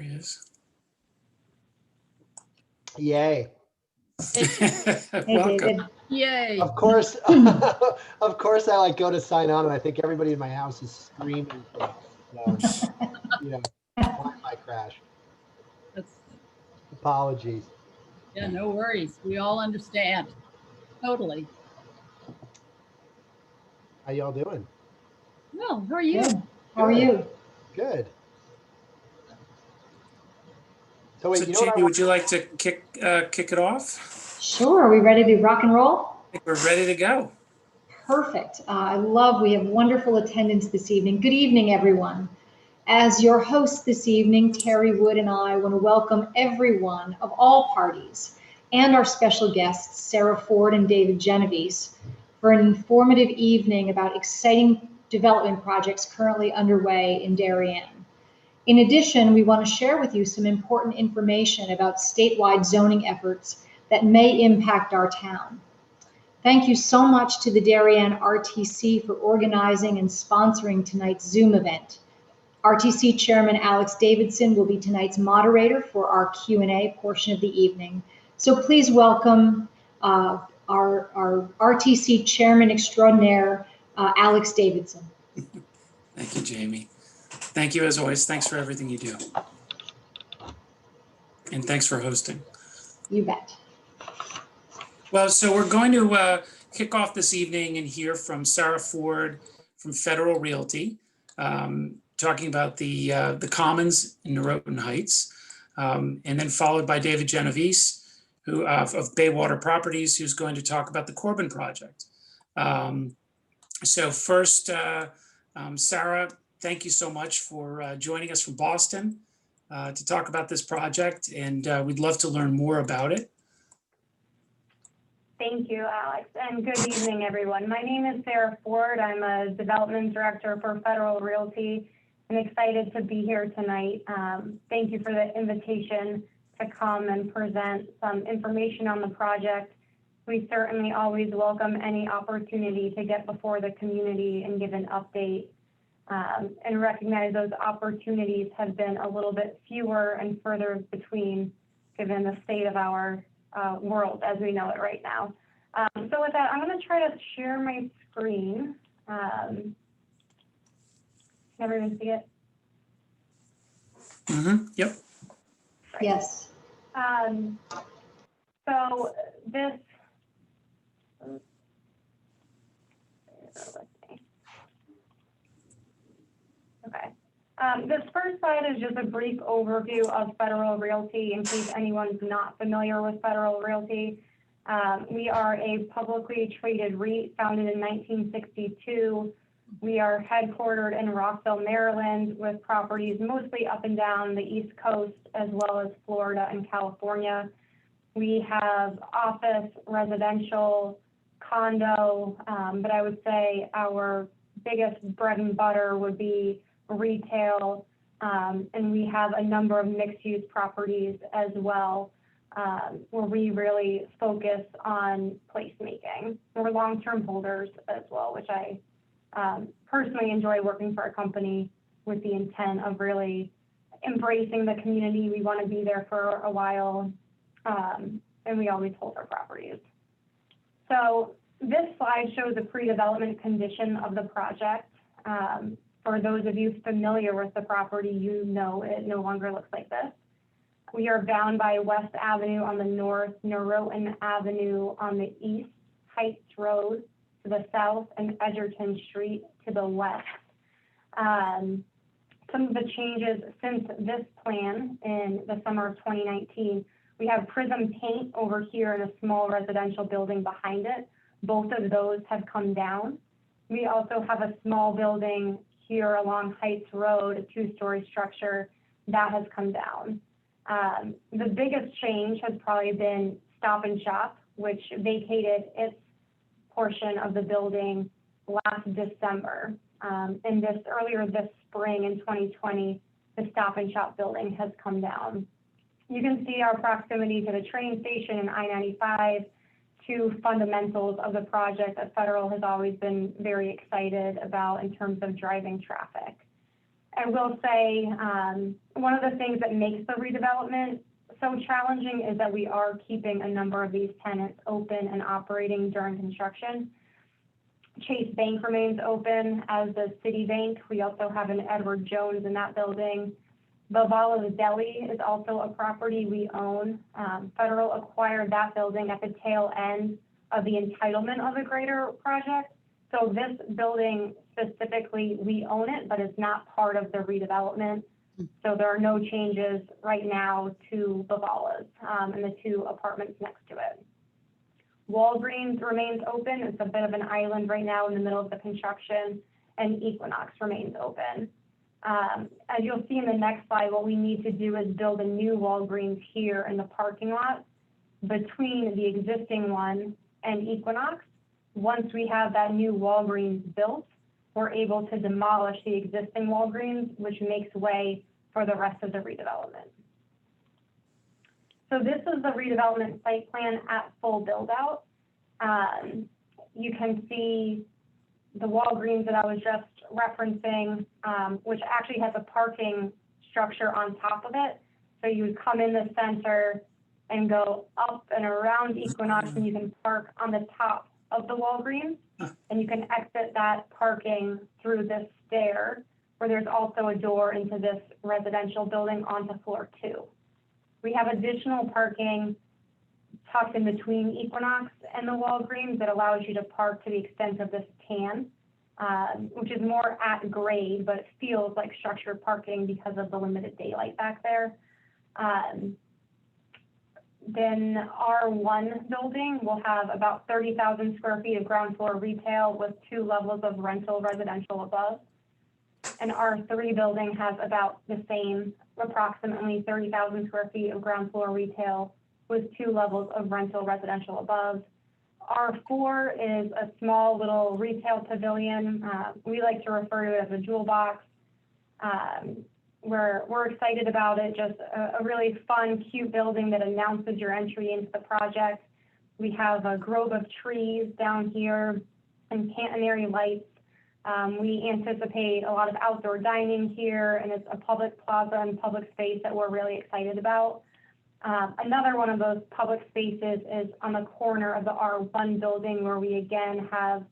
he is. Yay. Welcome. David. Yay. Of course, of course, I like go to sign on and I think everybody in my house is screaming. So, you know, Wi-Fi crash. That's, Apologies. yeah, no worries. We all understand. Totally. How y'all doing? Well, how are you? Good. How are you? Good. So wait, So you know what Jayme, would you like to kick it off? Sure. Are we ready to rock and roll? I think we're ready to go. Perfect. We have wonderful attendance this evening. Good evening, everyone. As your host this evening, Terrie Wood and I want to welcome everyone of all parties and our special guests, Sarah Forde and David Genovese, for an informative evening about exciting development projects currently underway in Darien. In addition, we want to share with you some important information about statewide zoning efforts that may impact our town. Thank you so much to the Darien RTC for organizing and sponsoring tonight's Zoom event. RTC Chairman Alex Davidson will be tonight's moderator for our Q&A portion of the evening. So please welcome our RTC Chairman Extraordinaire, Alex Davidson. Thank you, Jayme. Thank you as always. Thanks for everything you do. And thanks for hosting. You bet. Well, so we're going to kick off this evening and hear from Sarah Forde from Federal Realty, talking about the Commons in Noroton Heights, and then followed by David Genovese, who of Baywater Properties, who's going to talk about the Corbin project. So first, Sarah, thank you so much for joining us from Boston to talk about this project, and we'd love to learn more about it. Thank you, Alex, and good evening, everyone. My name is Sarah Forde. I'm a development director for Federal Realty. I'm excited to be here tonight. Thank you for the invitation to come and present some information on the project. We certainly always welcome any opportunity to get before the community and give an update, and recognize those opportunities have been a little bit fewer and further between given the state of our world as we know it right now. So with that, I'm going to try to share my screen. Can everyone see it? Yep. Right. Yes. So this, okay. This first slide is just a brief overview of Federal Realty in case anyone's not familiar with Federal Realty. We are a publicly traded REIT founded in 1962. We are headquartered in Rockville, Maryland, with properties mostly up and down the East Coast, as well as Florida and California. We have office, residential, condo, but I would say our biggest bread and butter would be retail, and we have a number of mixed-use properties as well, where we really focus on placemaking. We're long-term holders as well, which I personally enjoy working for a company with the intent of really embracing the community. We want to be there for a while, and we always hold our properties. So this slide shows a pre-development condition of the project. For those of you familiar with the property, you know it no longer looks like this. We are bound by West Avenue on the north, Noroton Avenue on the east, Heights Road to the south, and Edgerton Street to the west. Some of the changes since this plan in the summer of 2019, we have Prism paint over here in a small residential building behind it. Both of those have come down. We also have a small building here along Heights Road, a two-story structure, that has come down. The biggest change has probably been Stop and Shop, which vacated its portion of the building last December. And earlier this spring in 2020, the Stop and Shop building has come down. You can see our proximity to the train station and I-95, two fundamentals of the project that Federal has always been very excited about in terms of driving traffic. I will say one of the things that makes the redevelopment so challenging is that we are keeping a number of these tenants open and operating during construction. Chase Bank remains open as the Citibank. We also have an Edward Jones in that building. Bavala's Deli is also a property we own. Federal acquired that building at the tail end of the entitlement of the greater project. So this building specifically, we own it, but it's not part of the redevelopment. So there are no changes right now to Bavala's and the 2 apartments next to it. Walgreens remains open. It's a bit of an island right now in the middle of the construction, and Equinox remains open. As you'll see in the next slide, what we need to do is build a new Walgreens here in the parking lot between the existing one and Equinox. Once we have that new Walgreens built, we're able to demolish the existing Walgreens, which makes way for the rest of the redevelopment. So this is the redevelopment site plan at full build out. You can see the Walgreens that I was just referencing, which actually has a parking structure on top of it. So you would come in the center and go up and around Equinox, and you can park on the top of the Walgreens, and you can exit that parking through this stair, where there's also a door into this residential building onto floor 2. We have additional parking tucked in between Equinox and the Walgreens that allows you to park to the extent of this tan, which is more at grade, but it feels like structured parking because of the limited daylight back there. Then our 1 building will have about 30,000 square feet of ground floor retail with 2 levels of rental residential above. And our 3 building has about the same, approximately 30,000 square feet of ground floor retail with 2 levels of rental residential above. Our 4 is a small little retail pavilion. We like to refer to it as a jewel box. We're excited about it, just a really fun, cute building that announces your entry into the project. We have a grove of trees down here and catenary lights. We anticipate a lot of outdoor dining here, and it's a public plaza and public space that we're really excited about. Another one of those public spaces is on the corner of the R1 building, where we again have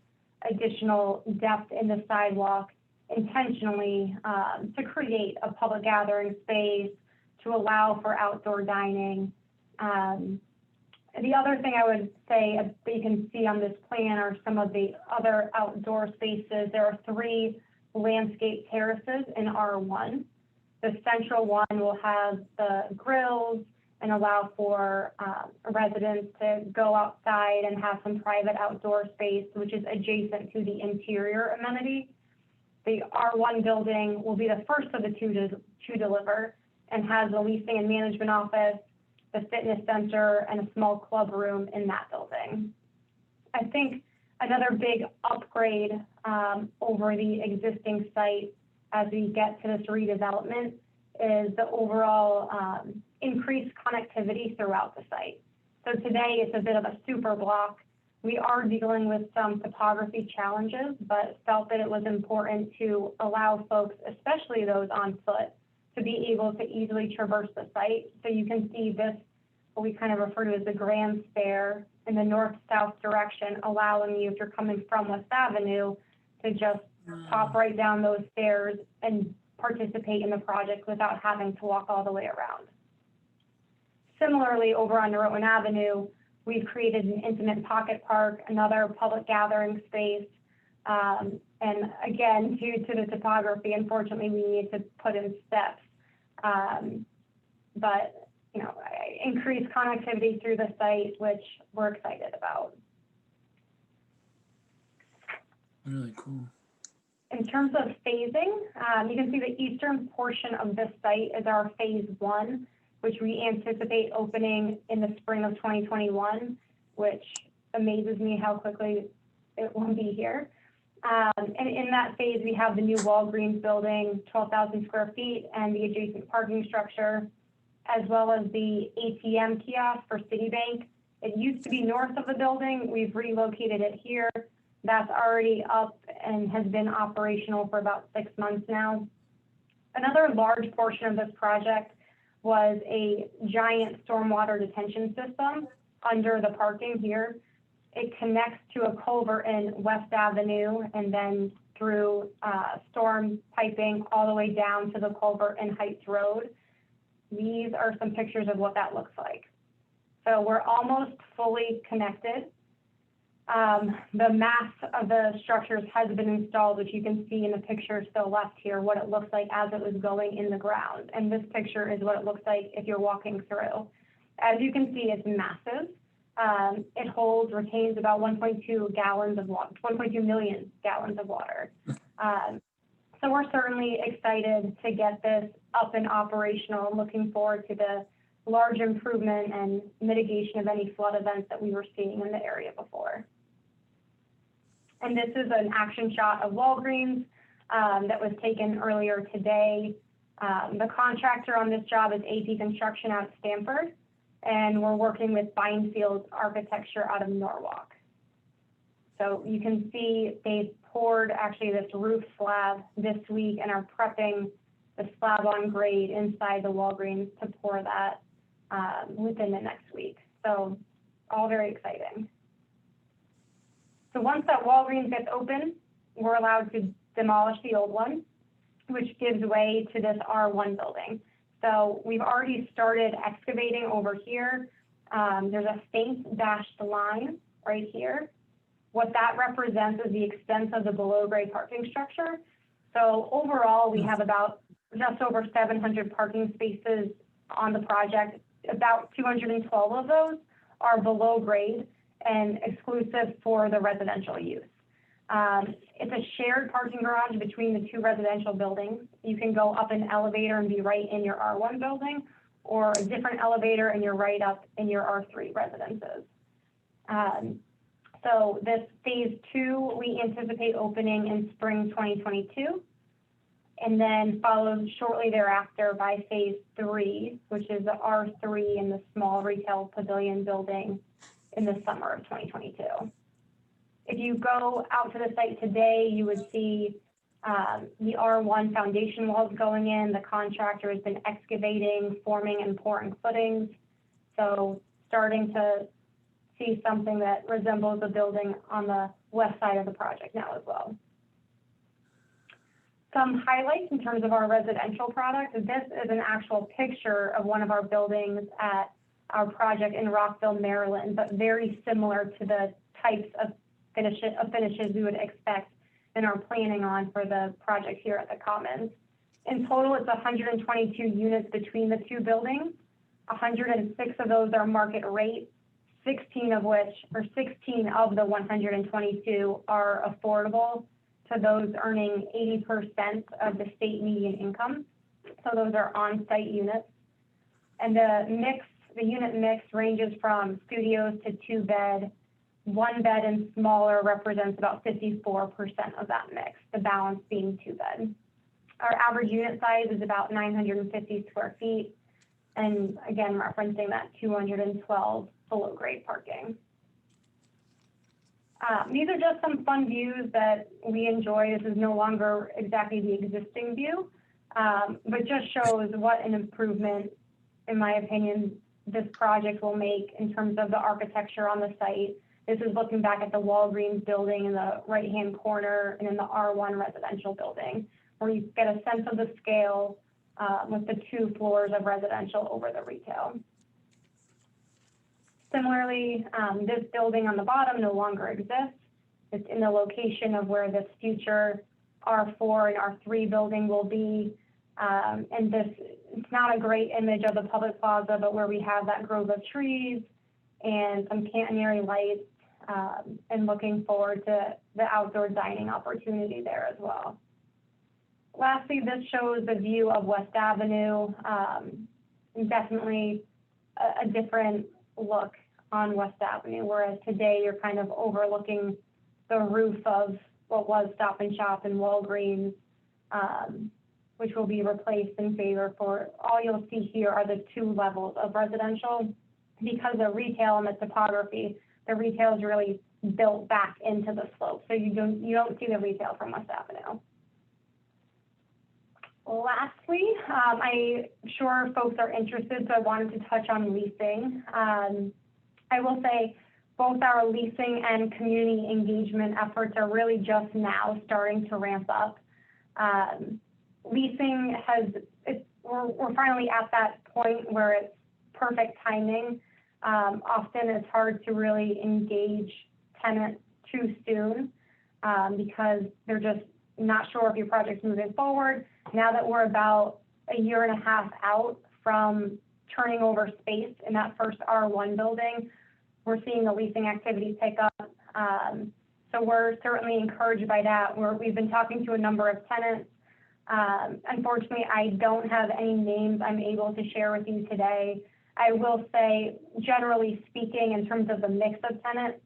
additional depth in the sidewalk intentionally to create a public gathering space, to allow for outdoor dining. The other thing I would say that you can see on this plan are some of the other outdoor spaces. There are 3 landscape terraces in R1. The central one will have the grills and allow for residents to go outside and have some private outdoor space, which is adjacent to the interior amenity. The R1 building will be the first of the 2 to deliver, and has the leasing and management office, the fitness center, and a small club room in that building. I think another big upgrade over the existing site as we get to this redevelopment is the overall increased connectivity throughout the site. So today it's a bit of a super block. We are dealing with some topography challenges, but felt that it was important to allow folks, especially those on foot, to be able to easily traverse the site. So you can see this, what we kind of refer to as the grand stair in the north-south direction, allowing you, if you're coming from West Avenue, to just pop right down those stairs and participate in the project without having to walk all the way around. Similarly, over on Noroton Avenue, we've created an intimate pocket park, another public gathering space. And again, due to the topography, unfortunately, we need to put in steps. But, you know, increased connectivity through the site, which we're excited about. Really cool. In terms of phasing, you can see the eastern portion of this site is our phase 1, which we anticipate opening in the spring of 2021, which amazes me how quickly it will be here. And in that phase, we have the new Walgreens building, 12,000 square feet, and the adjacent parking structure, as well as the ATM kiosk for Citibank. It used to be north of the building. We've relocated it here. That's already up and has been operational for about 6 months now. Another large portion of this project was a giant stormwater detention system under the parking here. It connects to a culvert in West Avenue and then through storm piping all the way down to the culvert in Heights Road. These are some pictures of what that looks like. So we're almost fully connected. The mass of the structures has been installed, which you can see in the picture to the left here, what it looks like as it was going in the ground. And this picture is what it looks like if you're walking through. As you can see, it's massive. It retains about 1.2 gallons of water, 1.2 million gallons of water. So we're certainly excited to get this up and operational and looking forward to the large improvement and mitigation of any flood events that we were seeing in the area before. And this is an action shot of Walgreens that was taken earlier today. The contractor on this job is AP Construction out of Stamford, and we're working with Bindfield Architecture out of Norwalk. So you can see they've poured actually this roof slab this week and are prepping the slab on grade inside the Walgreens to pour that within the next week. So all very exciting. So once that Walgreens gets open, we're allowed to demolish the old one, which gives way to this R1 building. So we've already started excavating over here. There's a faint dashed line right here. What that represents is the extent of the below grade parking structure. So overall, we have about just over 700 parking spaces on the project. About 212 of those are below grade and exclusive for the residential use. It's a shared parking garage between the two residential buildings. You can go up an elevator and be right in your R1 building, or a different elevator and you're right up in your R3 residences. So this phase 2, we anticipate opening in spring 2022, and then followed shortly thereafter by phase 3, which is the R3 and the small retail pavilion building in the summer of 2022. If you go out to the site today, you would see the R1 foundation walls going in. The contractor has been excavating, forming, and pouring footings. So starting to see something that resembles a building on the west side of the project now as well. Some highlights in terms of our residential product. This is an actual picture of one of our buildings at our project in Rockville, Maryland, but very similar to the types of finishes we would expect and are planning on for the project here at the Commons. In total, it's 122 units between the two buildings. 106 of those are market rate, 16 of the 122 are affordable to those earning 80% of the state median income. So those are on-site units. And the unit mix ranges from studios to 2-bed. 1-bed and smaller represents about 54% of that mix, the balance being 2-bed. Our average unit size is about 950 square feet, and again, referencing that 212 below grade parking. These are just some fun views that we enjoy. This is no longer exactly the existing view, but just shows what an improvement, in my opinion, this project will make in terms of the architecture on the site. This is looking back at the Walgreens building in the right-hand corner and in the R1 residential building, where you get a sense of the scale with the 2 floors of residential over the retail. Similarly, this building on the bottom no longer exists. It's in the location of where this future R4 and R3 building will be. And this, it's not a great image of the public plaza, but where we have that grove of trees and some catenary lights, and looking forward to the outdoor dining opportunity there as well. Lastly, this shows the view of West Avenue, definitely a different look on West Avenue, whereas today you're kind of overlooking the roof of what was Stop and Shop and Walgreens, which will be replaced in favor for, all you'll see here are the 2 levels of residential. Because of retail and the topography, the retail is really built back into the slope, so you don't see the retail from West Avenue. Lastly, I'm sure folks are interested, so I wanted to touch on leasing. I will say both our leasing and community engagement efforts are really just now starting to ramp up. Leasing we're finally at that point where it's perfect timing. Often it's hard to really engage tenants too soon because they're just not sure if your project's moving forward. Now that we're about a year and a half out from turning over space in that first R1 building, we're seeing the leasing activity pick up. So we're certainly encouraged by that. We've been talking to a number of tenants. Unfortunately, I don't have any names I'm able to share with you today. I will say, generally speaking, in terms of the mix of tenants,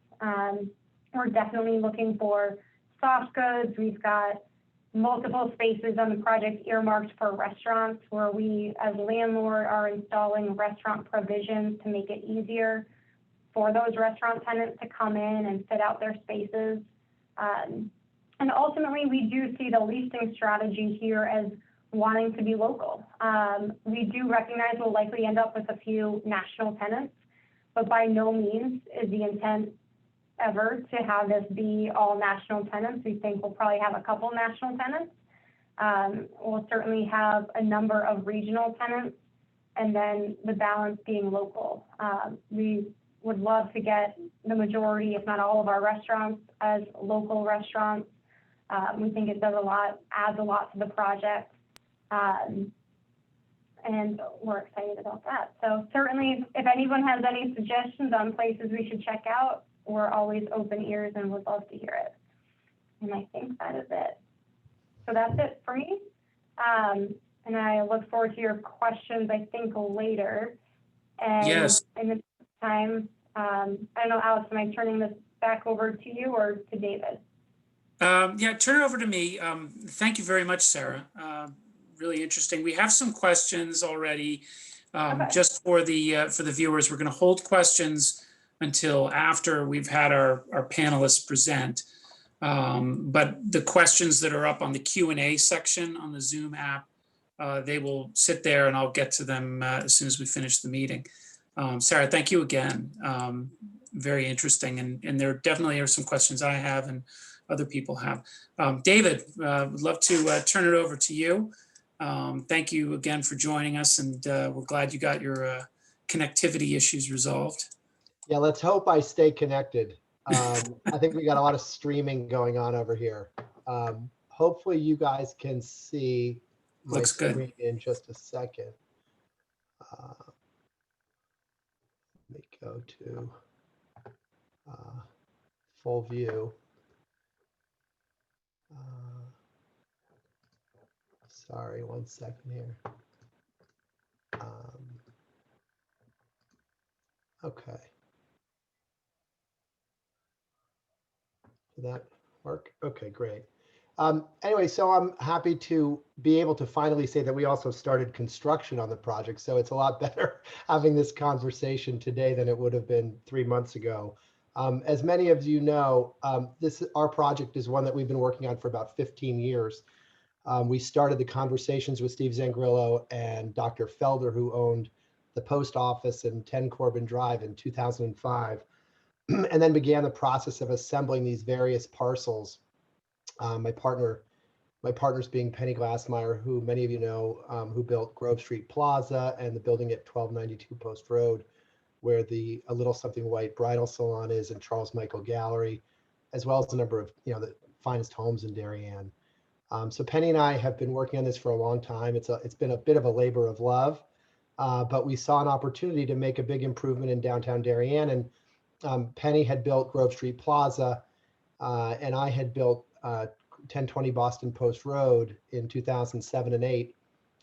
we're definitely looking for soft goods. We've got multiple spaces on the project earmarked for restaurants where we, as landlord, are installing restaurant provisions to make it easier for those restaurant tenants to come in and fit out their spaces. And ultimately, we do see the leasing strategy here as wanting to be local. We do recognize we'll likely end up with a few national tenants, but by no means is the intent ever to have this be all national tenants. We think we'll probably have a couple national tenants. We'll certainly have a number of regional tenants, and then the balance being local. We would love to get the majority, if not all of our restaurants as local restaurants. We think it does adds a lot to the project. And we're excited about that. So certainly, if anyone has any suggestions on places we should check out, we're always open ears and would love to hear it. And I think that is it. So that's it for me. And I look forward to your questions, I think, later. And Yes. in the time, I don't know, Alex, am I turning this back over to you or to David? Yeah, turn it over to me. Thank you very much, Sarah. Really interesting. We have some questions already. Okay. Just for the viewers, we're going to hold questions until after we've had our panelists present. But the questions that are up on the Q&A section on the Zoom app, they will sit there and I'll get to them as soon as we finish the meeting. Sarah, thank you again. Very interesting. And there definitely are some questions I have and other people have. David, would love to turn it over to you. Thank you again for joining us, and we're glad you got your connectivity issues resolved. Yeah, let's hope I stay connected. I think we got a lot of streaming going on over here. Hopefully you guys can see my Looks good. screen in just a second. Let me go to full view. Sorry, 1 second here. Okay. Did that work? Okay, great. Anyway, so I'm happy to be able to finally say that we also started construction on the project. So it's a lot better having this conversation today than it would have been 3 months ago. As many of you know, our project is one that we've been working on for about 15 years. We started the conversations with Steve Zangrillo and Dr. Felder, who owned the post office and 10 Corbin Drive in 2005, and then began the process of assembling these various parcels. My partners being Penny Glassmeyer, who many of you know, who built Grove Street Plaza and the building at 1292 Post Road, where the A Little Something White bridal salon is, and Charles Michael Gallery, as well as a number of the finest homes in Darien. So Penny and I have been working on this for a long time. It's been a bit of a labor of love, but we saw an opportunity to make a big improvement in downtown Darien. And Penny had built Grove Street Plaza, and I had built 1020 Boston Post Road in 2007 and 8.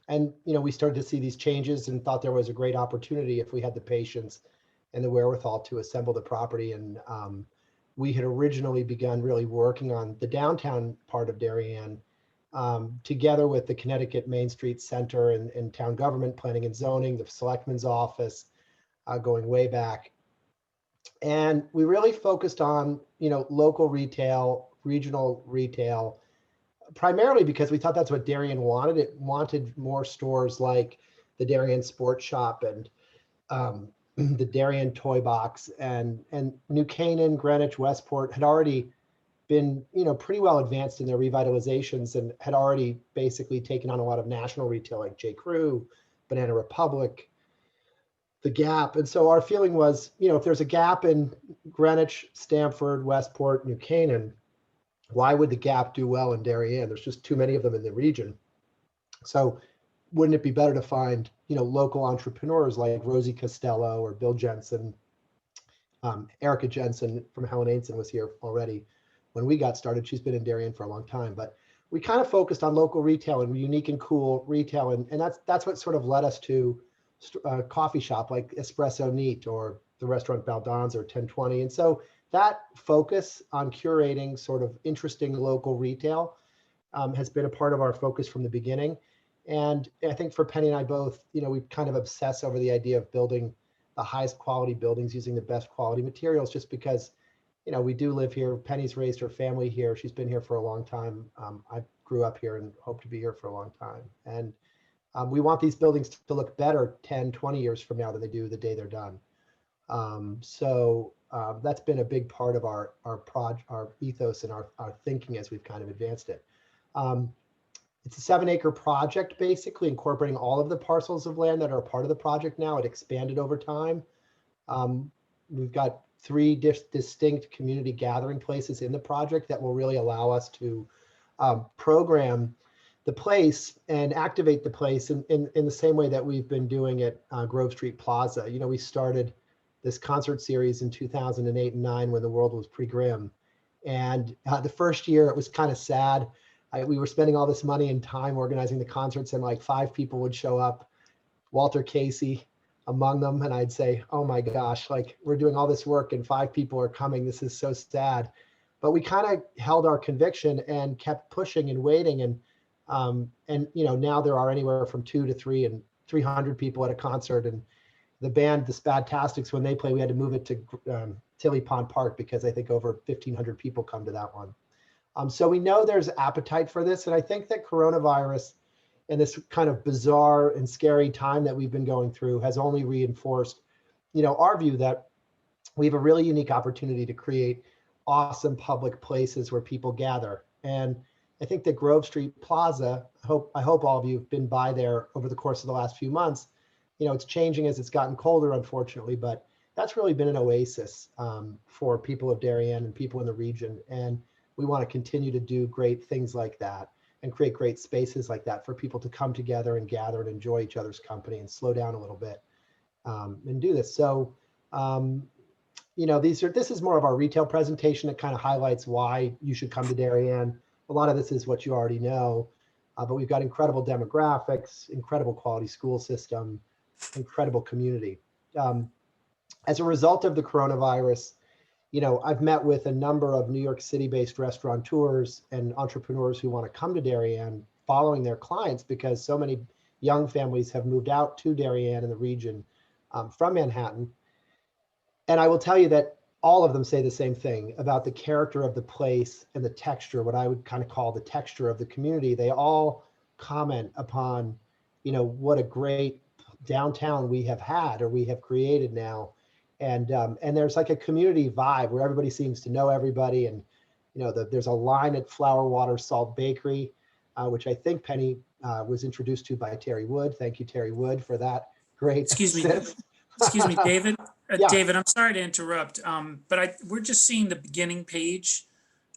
And we started to see these changes and thought there was a great opportunity if we had the patience and the wherewithal to assemble the property. And we had originally begun really working on the downtown part of Darien, together with the Connecticut Main Street Center and town government, planning and zoning, the selectman's office, going way back. And we really focused on, local retail, regional retail, primarily because we thought that's what Darien wanted. It wanted more stores like the Darien Sports Shop and the Darien Toy Box, and New Canaan, Greenwich, Westport had already been, pretty well advanced in their revitalizations and had already basically taken on a lot of national retail like J. Crew, Banana Republic, the Gap. And so our feeling was, if there's a Gap in Greenwich, Stamford, Westport, New Canaan, why would the Gap do well in Darien? There's just too many of them in the region. So wouldn't it be better to find, local entrepreneurs like Rosie Costello or Bill Jensen? Erica Jensen from Helen Ainson was here already when we got started. She's been in Darien for a long time, but we kind of focused on local retail and unique and cool retail. And that's what sort of led us to a coffee shop like Espresso Neat or the restaurant Baldon's or 1020. And so that focus on curating sort of interesting local retail has been a part of our focus from the beginning. And I think for Penny and I both, we kind of obsess over the idea of building the highest quality buildings using the best quality materials, just because, we do live here. Penny's raised her family here. She's been here for a long time. I grew up here and hope to be here for a long time. And we want these buildings to look better 10, 20 years from now than they do the day they're done. So that's been a big part of our ethos and our thinking as we've kind of advanced it. It's a 7-acre project, basically incorporating all of the parcels of land that are a part of the project now. It expanded over time. We've got 3 distinct community gathering places in the project that will really allow us to program the place and activate the place in the same way that we've been doing at Grove Street Plaza. We started this concert series in 2008 and 9 when the world was pretty grim. And the first year it was kind of sad. We were spending all this money and time organizing the concerts, and like 5 people would show up, Walter Casey among them. And I'd say, oh my gosh, like we're doing all this work and 5 people are coming. This is so sad. But we kind of held our conviction and kept pushing and waiting. And now there are anywhere from 2 to 3 and 300 people at a concert. And the band, the Spadtastics, when they play, we had to move it to Tilly Pond Park because I think over 1,500 people come to that one. So we know there's appetite for this. And I think that coronavirus and this kind of bizarre and scary time that we've been going through has only reinforced, our view that we have a really unique opportunity to create awesome public places where people gather. And I think that Grove Street Plaza, I hope all of you have been by there over the course of the last few months. It's changing as it's gotten colder, unfortunately, but that's really been an oasis for people of Darien and people in the region. And we want to continue to do great things like that and create great spaces like that for people to come together and gather and enjoy each other's company and slow down a little bit and do this. So, this is more of our retail presentation. It kind of highlights why you should come to Darien. A lot of this is what you already know, but we've got incredible demographics, incredible quality school system, incredible community. As a result of the coronavirus, I've met with a number of New York City-based restaurateurs and entrepreneurs who want to come to Darien following their clients because so many young families have moved out to Darien and the region from Manhattan. And I will tell you that all of them say the same thing about the character of the place and the texture, what I would kind of call the texture of the community. They all comment upon, what a great downtown we have had or we have created now. And there's like a community vibe where everybody seems to know everybody. And, there's a line at Flower Water Salt Bakery, which I think Penny was introduced to by Terrie Wood. Thank you, Terrie Wood, for that great. Excuse me, David. Yeah. David, I'm sorry to interrupt, but we're just seeing the beginning page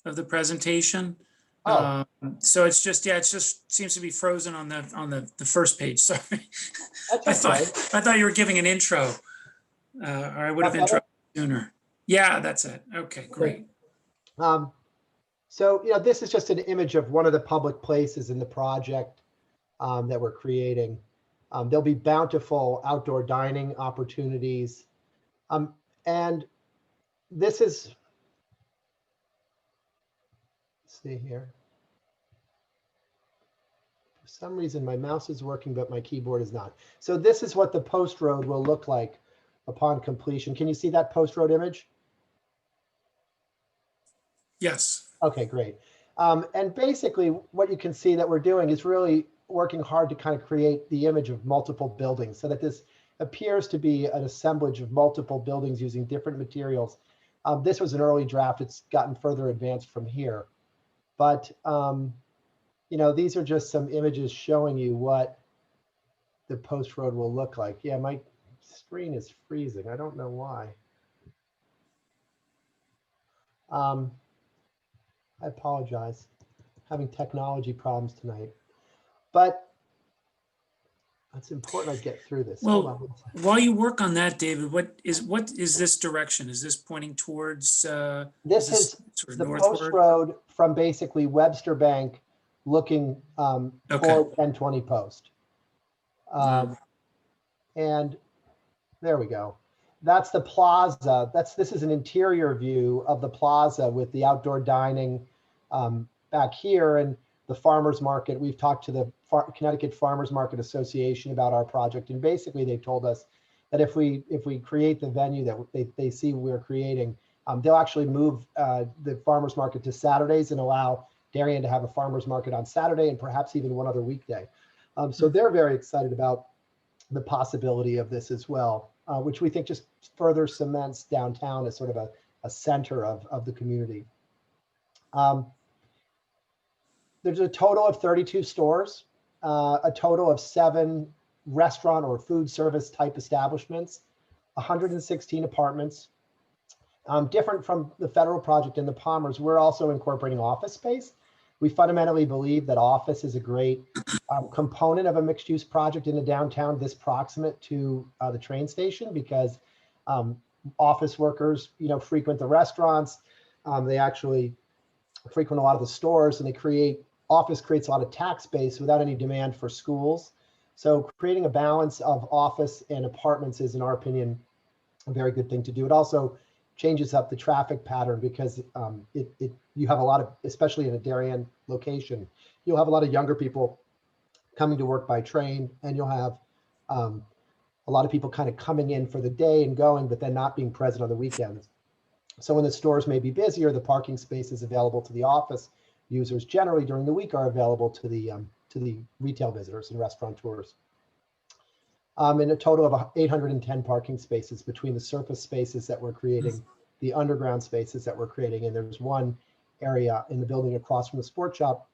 of the presentation. Oh. So it just seems to be frozen on the first page. Sorry. That's okay. I thought you were giving an intro. Or I would have interrupted sooner. Yeah, that's it. Okay, great. So, this is just an image of one of the public places in the project that we're creating. There'll be bountiful outdoor dining opportunities. And this is, let's see here. For some reason, my mouse is working, but my keyboard is not. So this is what the post road will look like upon completion. Can you see that post road image? Yes. Okay, great. And basically what you can see that we're doing is really working hard to kind of create the image of multiple buildings so that this appears to be an assemblage of multiple buildings using different materials. This was an early draft. It's gotten further advanced from here. But, these are just some images showing you what the post road will look like. Yeah, my screen is freezing. I don't know why. I apologize. Having technology problems tonight. But it's important I get through this. Hold on Well, one second. while you work on that, David, what is this direction? Is this pointing towards, This is sort of the post northward? road from basically Webster Bank looking Okay. toward 1020 Post. And there we go. That's the plaza. This is an interior view of the plaza with the outdoor dining back here and the farmers market. We've talked to the Connecticut Farmers Market Association about our project, and basically they told us that if we create the venue that they see we're creating, they'll actually move the farmers market to Saturdays and allow Darien to have a farmers market on Saturday and perhaps even one other weekday. So they're very excited about the possibility of this as well, which we think just further cements downtown as sort of a center of the community. There's a total of 32 stores, a total of 7 restaurant or food service type establishments, 116 apartments. Different from the federal project in the Palmers, we're also incorporating office space. We fundamentally believe that office is a great component of a mixed use project in the downtown this proximate to the train station, because office workers, frequent the restaurants. They actually frequent a lot of the stores, and office creates a lot of tax base without any demand for schools. So creating a balance of office and apartments is, in our opinion, a very good thing to do. It also changes up the traffic pattern because you have a lot of, especially in a Darien location, you'll have a lot of younger people coming to work by train, and you'll have a lot of people kind of coming in for the day and going, but then not being present on the weekends. So when the stores may be busier, the parking spaces available to the office users generally during the week are available to the retail visitors and restaurateurs. In a total of 810 parking spaces between the surface spaces that we're creating, the underground spaces that we're creating, and there's one area in the building across from the sports shop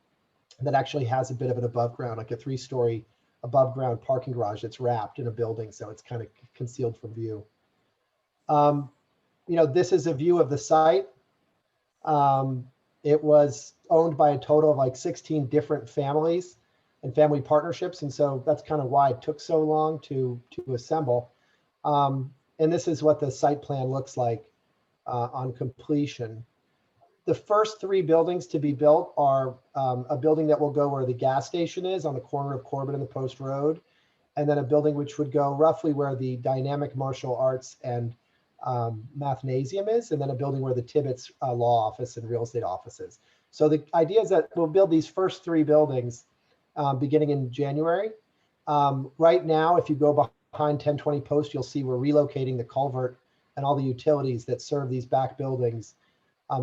that actually has a bit of an above ground, like a 3-story above ground parking garage that's wrapped in a building, so it's kind of concealed from view. This is a view of the site. It was owned by a total of like 16 different families and family partnerships. And so that's kind of why it took so long to assemble. And this is what the site plan looks like on completion. The first 3 buildings to be built are a building that will go where the gas station is on the corner of Corbin and the Post Road, and then a building which would go roughly where the dynamic martial arts and mathnasium is, and then a building where the Tibbetts law office and real estate offices. So the idea is that we'll build these first 3 buildings beginning in January. Right now, if you go behind 1020 Post, you'll see we're relocating the culvert and all the utilities that serve these back buildings.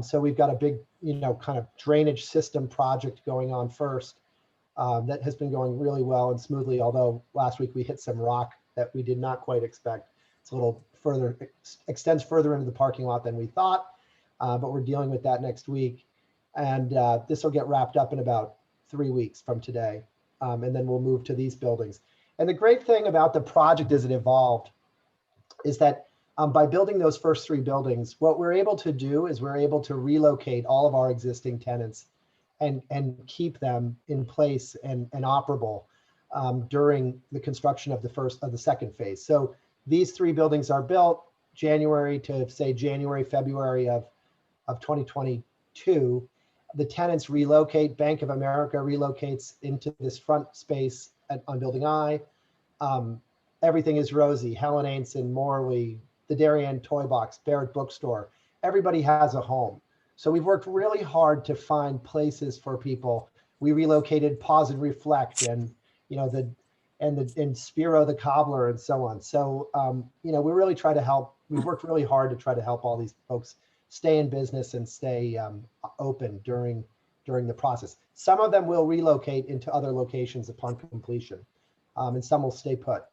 So we've got a big, kind of drainage system project going on first that has been going really well and smoothly, although last week we hit some rock that we did not quite expect. It's a little further, extends further into the parking lot than we thought, but we're dealing with that next week. And this will get wrapped up in about 3 weeks from today. And then we'll move to these buildings. And the great thing about the project as it evolved is that by building those first 3 buildings, what we're able to do is we're able to relocate all of our existing tenants and keep them in place and operable during the construction of the second phase. So these 3 buildings are built January to say January, February of 2022. The tenants relocate. Bank of America relocates into this front space on Building I. Everything is rosy. Helen Ainson, Morley, the Darien Toy Box, Barrett Bookstore. Everybody has a home. So we've worked really hard to find places for people. We relocated Pause and Reflect and and Spiro the Cobbler and so on. So we really try to help. We've worked really hard to try to help all these folks stay in business and stay open during during the process. Some of them will relocate into other locations upon completion, and some will stay put.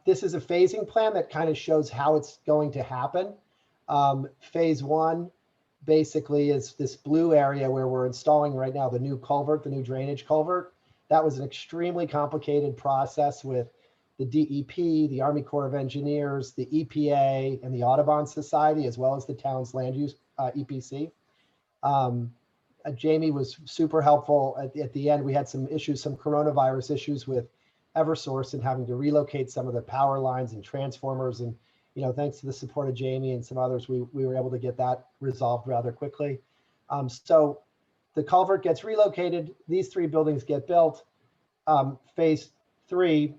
This is a phasing plan that kind of shows how it's going to happen. Phase one basically is this blue area where we're installing right now the new culvert, the new drainage culvert. That was an extremely complicated process with the DEP, the Army Corps of Engineers, the EPA, and the Audubon Society, as well as the town's land use EPC. Jayme was super helpful. At the end, we had some issues, some coronavirus issues with Eversource and having to relocate some of the power lines and transformers. And, you know, thanks to the support of Jayme and some others, we were able to get that resolved rather quickly. So the culvert gets relocated. These three buildings get built. Phase three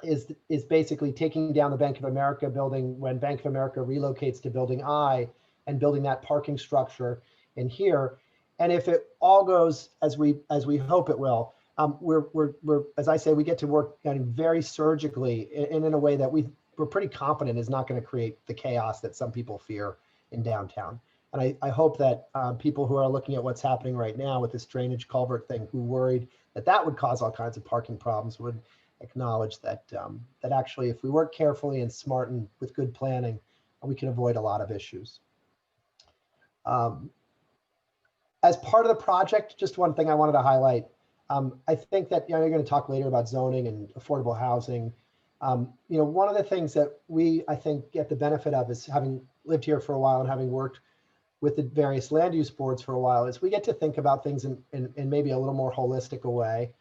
is basically taking down the Bank of America building when Bank of America relocates to building I and building that parking structure in here. And if it all goes as we hope it will, we're as I say, we get to work very surgically and in a way that we're pretty confident is not going to create the chaos that some people fear in downtown. And I hope that people who are looking at what's happening right now with this drainage culvert thing, who worried that that would cause all kinds of parking problems, would acknowledge that that actually, if we work carefully and smart and with good planning, we can avoid a lot of issues. As part of the project, just one thing I wanted to highlight. I think that, you're going to talk later about zoning and affordable housing. One of the things that I think get the benefit of is having lived here for a while and having worked with the various land use boards for a while, is we get to think about things in maybe a little more holistic a way.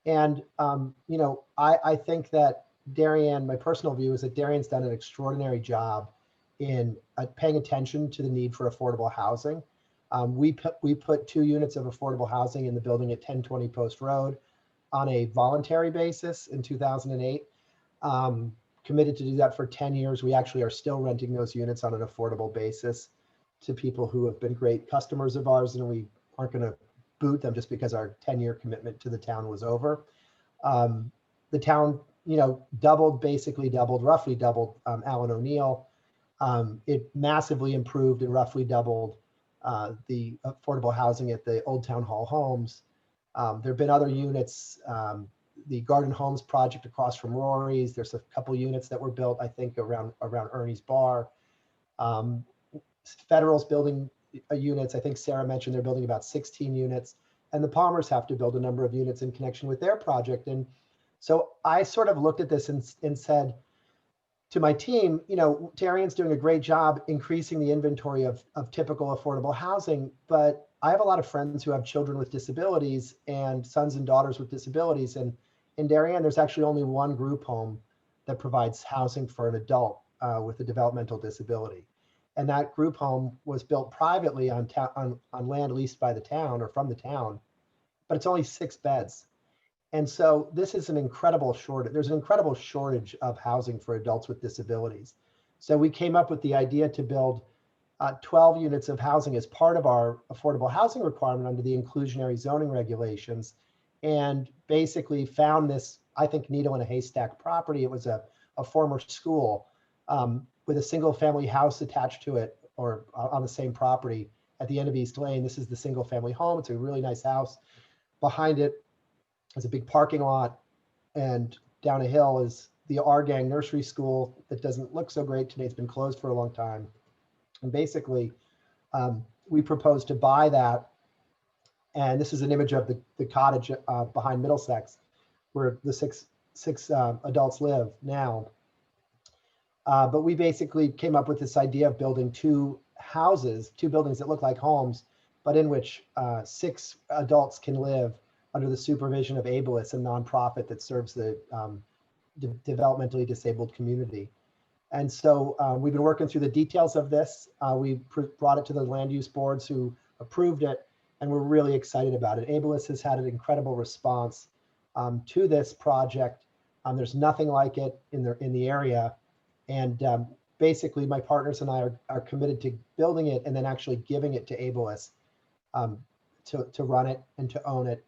And, I think that Darien, my personal view is that Darien's done an extraordinary job in paying attention to the need for affordable housing. We put 2 units of affordable housing in the building at 1020 Post Road on a voluntary basis in 2008. Committed to do that for 10 years. We actually are still renting those units on an affordable basis to people who have been great customers of ours, and we aren't going to boot them just because our 10-year commitment to the town was over. The town, roughly doubled Allen O'Neill. It massively improved and roughly doubled the affordable housing at the Old Town Hall Homes. There have been other units, the Garden Homes project across from Rory's. There's a couple units that were built, I think, around Ernie's Bar. Federal's building units. I think Sarah mentioned they're building about 16 units, and the Palmers have to build a number of units in connection with their project. And so I sort of looked at this and said to my team, Darien's doing a great job increasing the inventory of typical affordable housing, but I have a lot of friends who have children with disabilities and sons and daughters with disabilities. And in Darien, there's actually only one group home that provides housing for an adult with a developmental disability. And that group home was built privately on land leased by the town or from the town, but it's only 6 beds. And so this is an incredible shortage. There's an incredible shortage of housing for adults with disabilities. So we came up with the idea to build 12 units of housing as part of our affordable housing requirement under the inclusionary zoning regulations, and basically found this, I think, needle in a haystack property. It was a former school with a single family house attached to it, or on the same property at the end of East Lane. This is the single family home. It's a really nice house. Behind it is a big parking lot, and down a hill is the Argang Nursery School that doesn't look so great today. It's been closed for a long time. And basically, we proposed to buy that. And this is an image of the cottage behind Middlesex, where the six adults live now. But we basically came up with this idea of building 2 buildings that look like homes, but in which 6 adults can live under the supervision of Ableist, a nonprofit that serves the developmentally disabled community. And so we've been working through the details of this. We brought it to the land use boards who approved it, and we're really excited about it. Ableist has had an incredible response to this project. There's nothing like it in the area. And basically, my partners and I are committed to building it and then actually giving it to Ableist to run it and to own it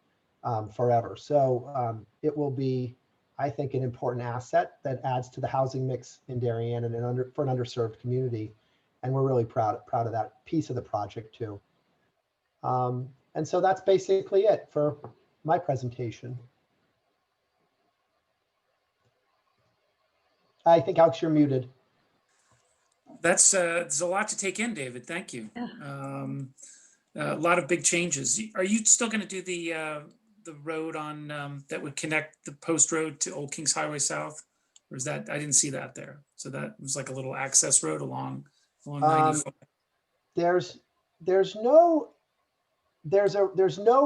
forever. So it will be, I think, an important asset that adds to the housing mix in Darien and for an underserved community. And we're really proud of that piece of the project too. And so that's basically it for my presentation. I think, Alex, you're muted. That's there's a lot to take in, David. Thank you. A lot of big changes. Are you still going to do the road on that would connect the post road to Old Kings Highway South, or is that, I didn't see that there? So that was like a little access road along 95. There's no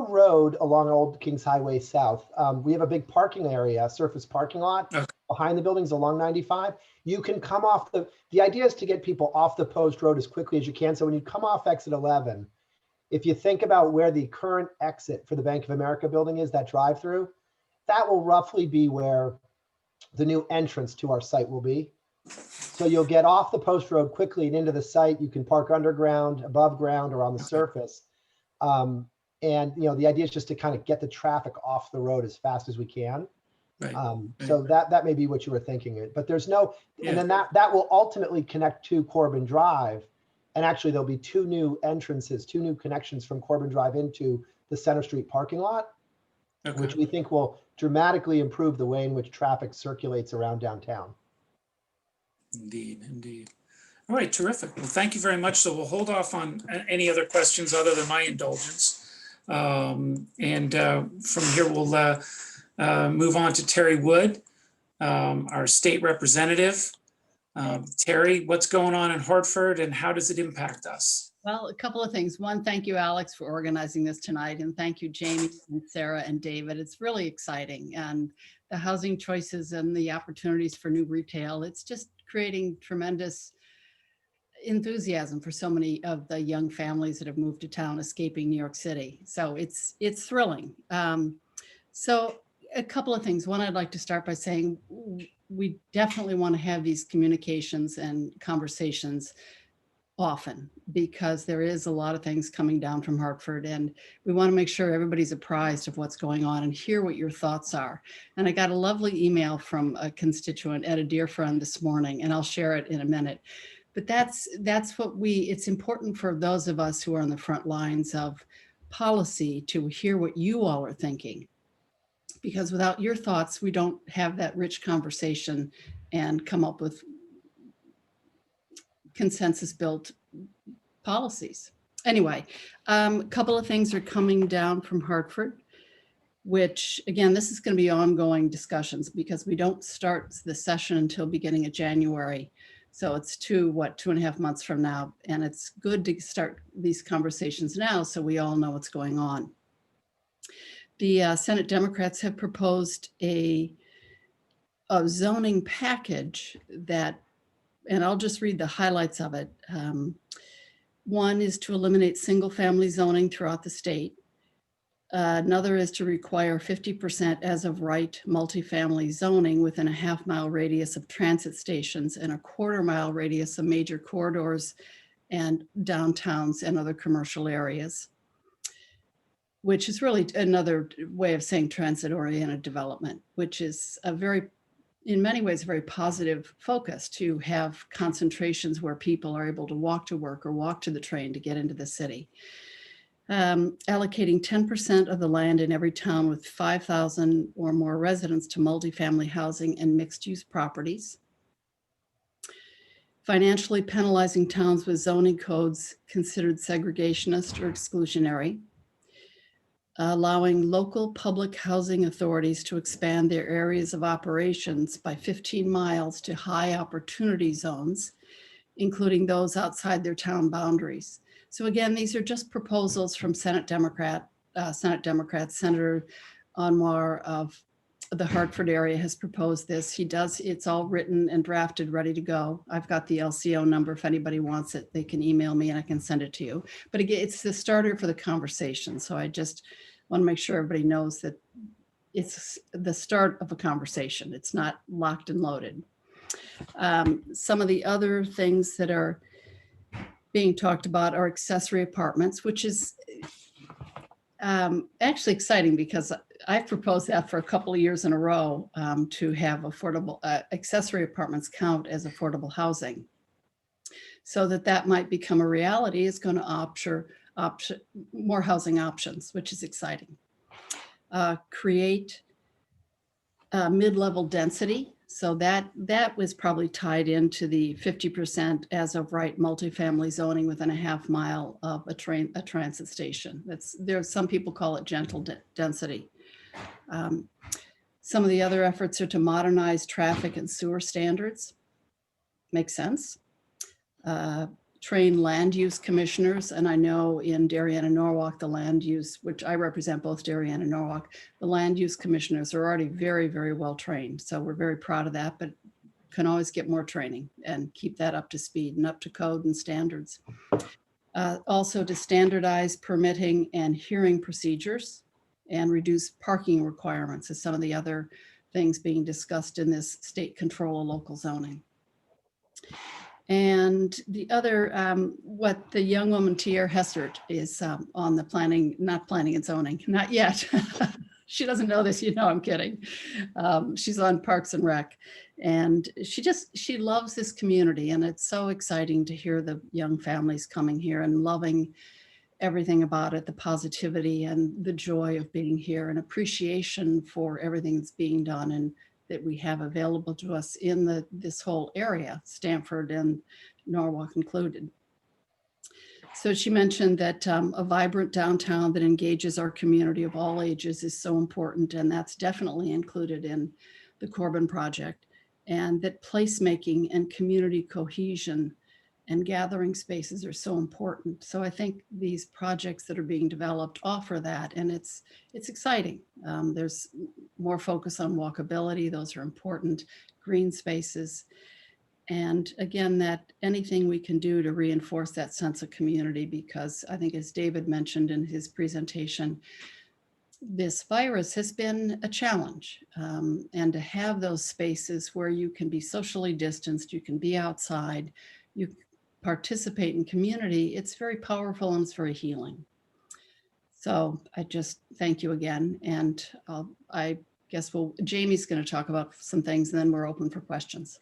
road along Old Kings Highway South. We have a big parking area, surface parking lot Okay. behind the buildings along 95. You can come off the idea is to get people off the post road as quickly as you can. So when you come off exit 11, if you think about where the current exit for the Bank of America building is, that drive through, that will roughly be where the new entrance to our site will be. So you'll get off the post road quickly and into the site. You can park underground, above ground, or on the surface. And the idea is just to kind of get the traffic off the road as fast as we can. Right. So that may be what you were thinking. But there's no, Yeah. and then that will ultimately connect to Corbin Drive. And actually there'll be two new connections from Corbin Drive into the Center Street parking lot, Okay. which we think will dramatically improve the way in which traffic circulates around downtown. Indeed. All right, terrific. Well, thank you very much. So we'll hold off on any other questions other than my indulgence. From here, we'll move on to Terrie Wood, our state representative. Terrie, what's going on in Hartford and how does it impact us? Well, a couple of things. One, thank you, Alex, for organizing this tonight. And thank you, Jayme and Sarah and David. It's really exciting. And the housing choices and the opportunities for new retail, it's just creating tremendous enthusiasm for so many of the young families that have moved to town escaping New York City. So it's thrilling. So a couple of things. One, I'd like to start by saying we definitely want to have these communications and conversations often, because there is a lot of things coming down from Hartford, and we want to make sure everybody's apprised of what's going on and hear what your thoughts are. And I got a lovely email from a constituent and a dear friend this morning, and I'll share it in a minute. But that's what it's important for those of us who are on the front lines of policy to hear what you all are thinking. Because without your thoughts, we don't have that rich conversation and come up with consensus-built policies. Anyway, a couple of things are coming down from Hartford, which, again, this is going to be ongoing discussions because we don't start the session until beginning of January. So it's 2.5 months from now. And it's good to start these conversations now so we all know what's going on. The Senate Democrats have proposed a zoning package that, and I'll just read the highlights of it. One is to eliminate single-family zoning throughout the state. Another is to require 50% as of right multifamily zoning within a half-mile radius of transit stations and a quarter-mile radius of major corridors and downtowns and other commercial areas, which is really another way of saying transit-oriented development, which is in many ways, a very positive focus to have concentrations where people are able to walk to work or walk to the train to get into the city. Allocating 10% of the land in every town with 5,000 or more residents to multifamily housing and mixed-use properties. Financially penalizing towns with zoning codes considered segregationist or exclusionary. Allowing local public housing authorities to expand their areas of operations by 15 miles to high opportunity zones, including those outside their town boundaries. So again, these are just proposals from Senate Democrats. Senator Anwar of the Hartford area has proposed this. It's all written and drafted, ready to go. I've got the LCO number. If anybody wants it, they can email me and I can send it to you. But again, it's the starter for the conversation. So I just want to make sure everybody knows that it's the start of a conversation. It's not locked and loaded. Some of the other things that are being talked about are accessory apartments, which is actually exciting because I've proposed that for a couple of years in a row to have affordable accessory apartments count as affordable housing. So that might become a reality is going to more housing options, which is exciting. Create mid-level density. So that was probably tied into the 50% as of right multifamily zoning within a half mile of a transit station. Some people call it gentle density. Some of the other efforts are to modernize traffic and sewer standards. Makes sense. Train land use commissioners. And I know in Darien and Norwalk, the land use, which I represent both Darien and Norwalk, the land use commissioners are already very, very well trained. So we're very proud of that, but can always get more training and keep that up to speed and up to code and standards. Also to standardize permitting and hearing procedures and reduce parking requirements is some of the other things being discussed in this state control of local zoning. And the other, what the young woman, Tier Hessert, is on the planning, not planning and zoning, not yet. She doesn't know this, I'm kidding. She's on Parks and Rec. And she loves this community. And it's so exciting to hear the young families coming here and loving everything about it, the positivity and the joy of being here and appreciation for everything that's being done and that we have available to us in this whole area, Stamford and Norwalk included. So she mentioned that a vibrant downtown that engages our community of all ages is so important, and that's definitely included in the Corbin project, and that placemaking and community cohesion and gathering spaces are so important. So I think these projects that are being developed offer that, and it's exciting. There's more focus on walkability. Those are important. Green spaces. And again, that anything we can do to reinforce that sense of community, because I think as David mentioned in his presentation, this virus has been a challenge, and to have those spaces where you can be socially distanced, you can be outside, you participate in community, it's very powerful and it's very healing. So I just thank you again. And I guess Jayme's going to talk about some things and then we're open for questions.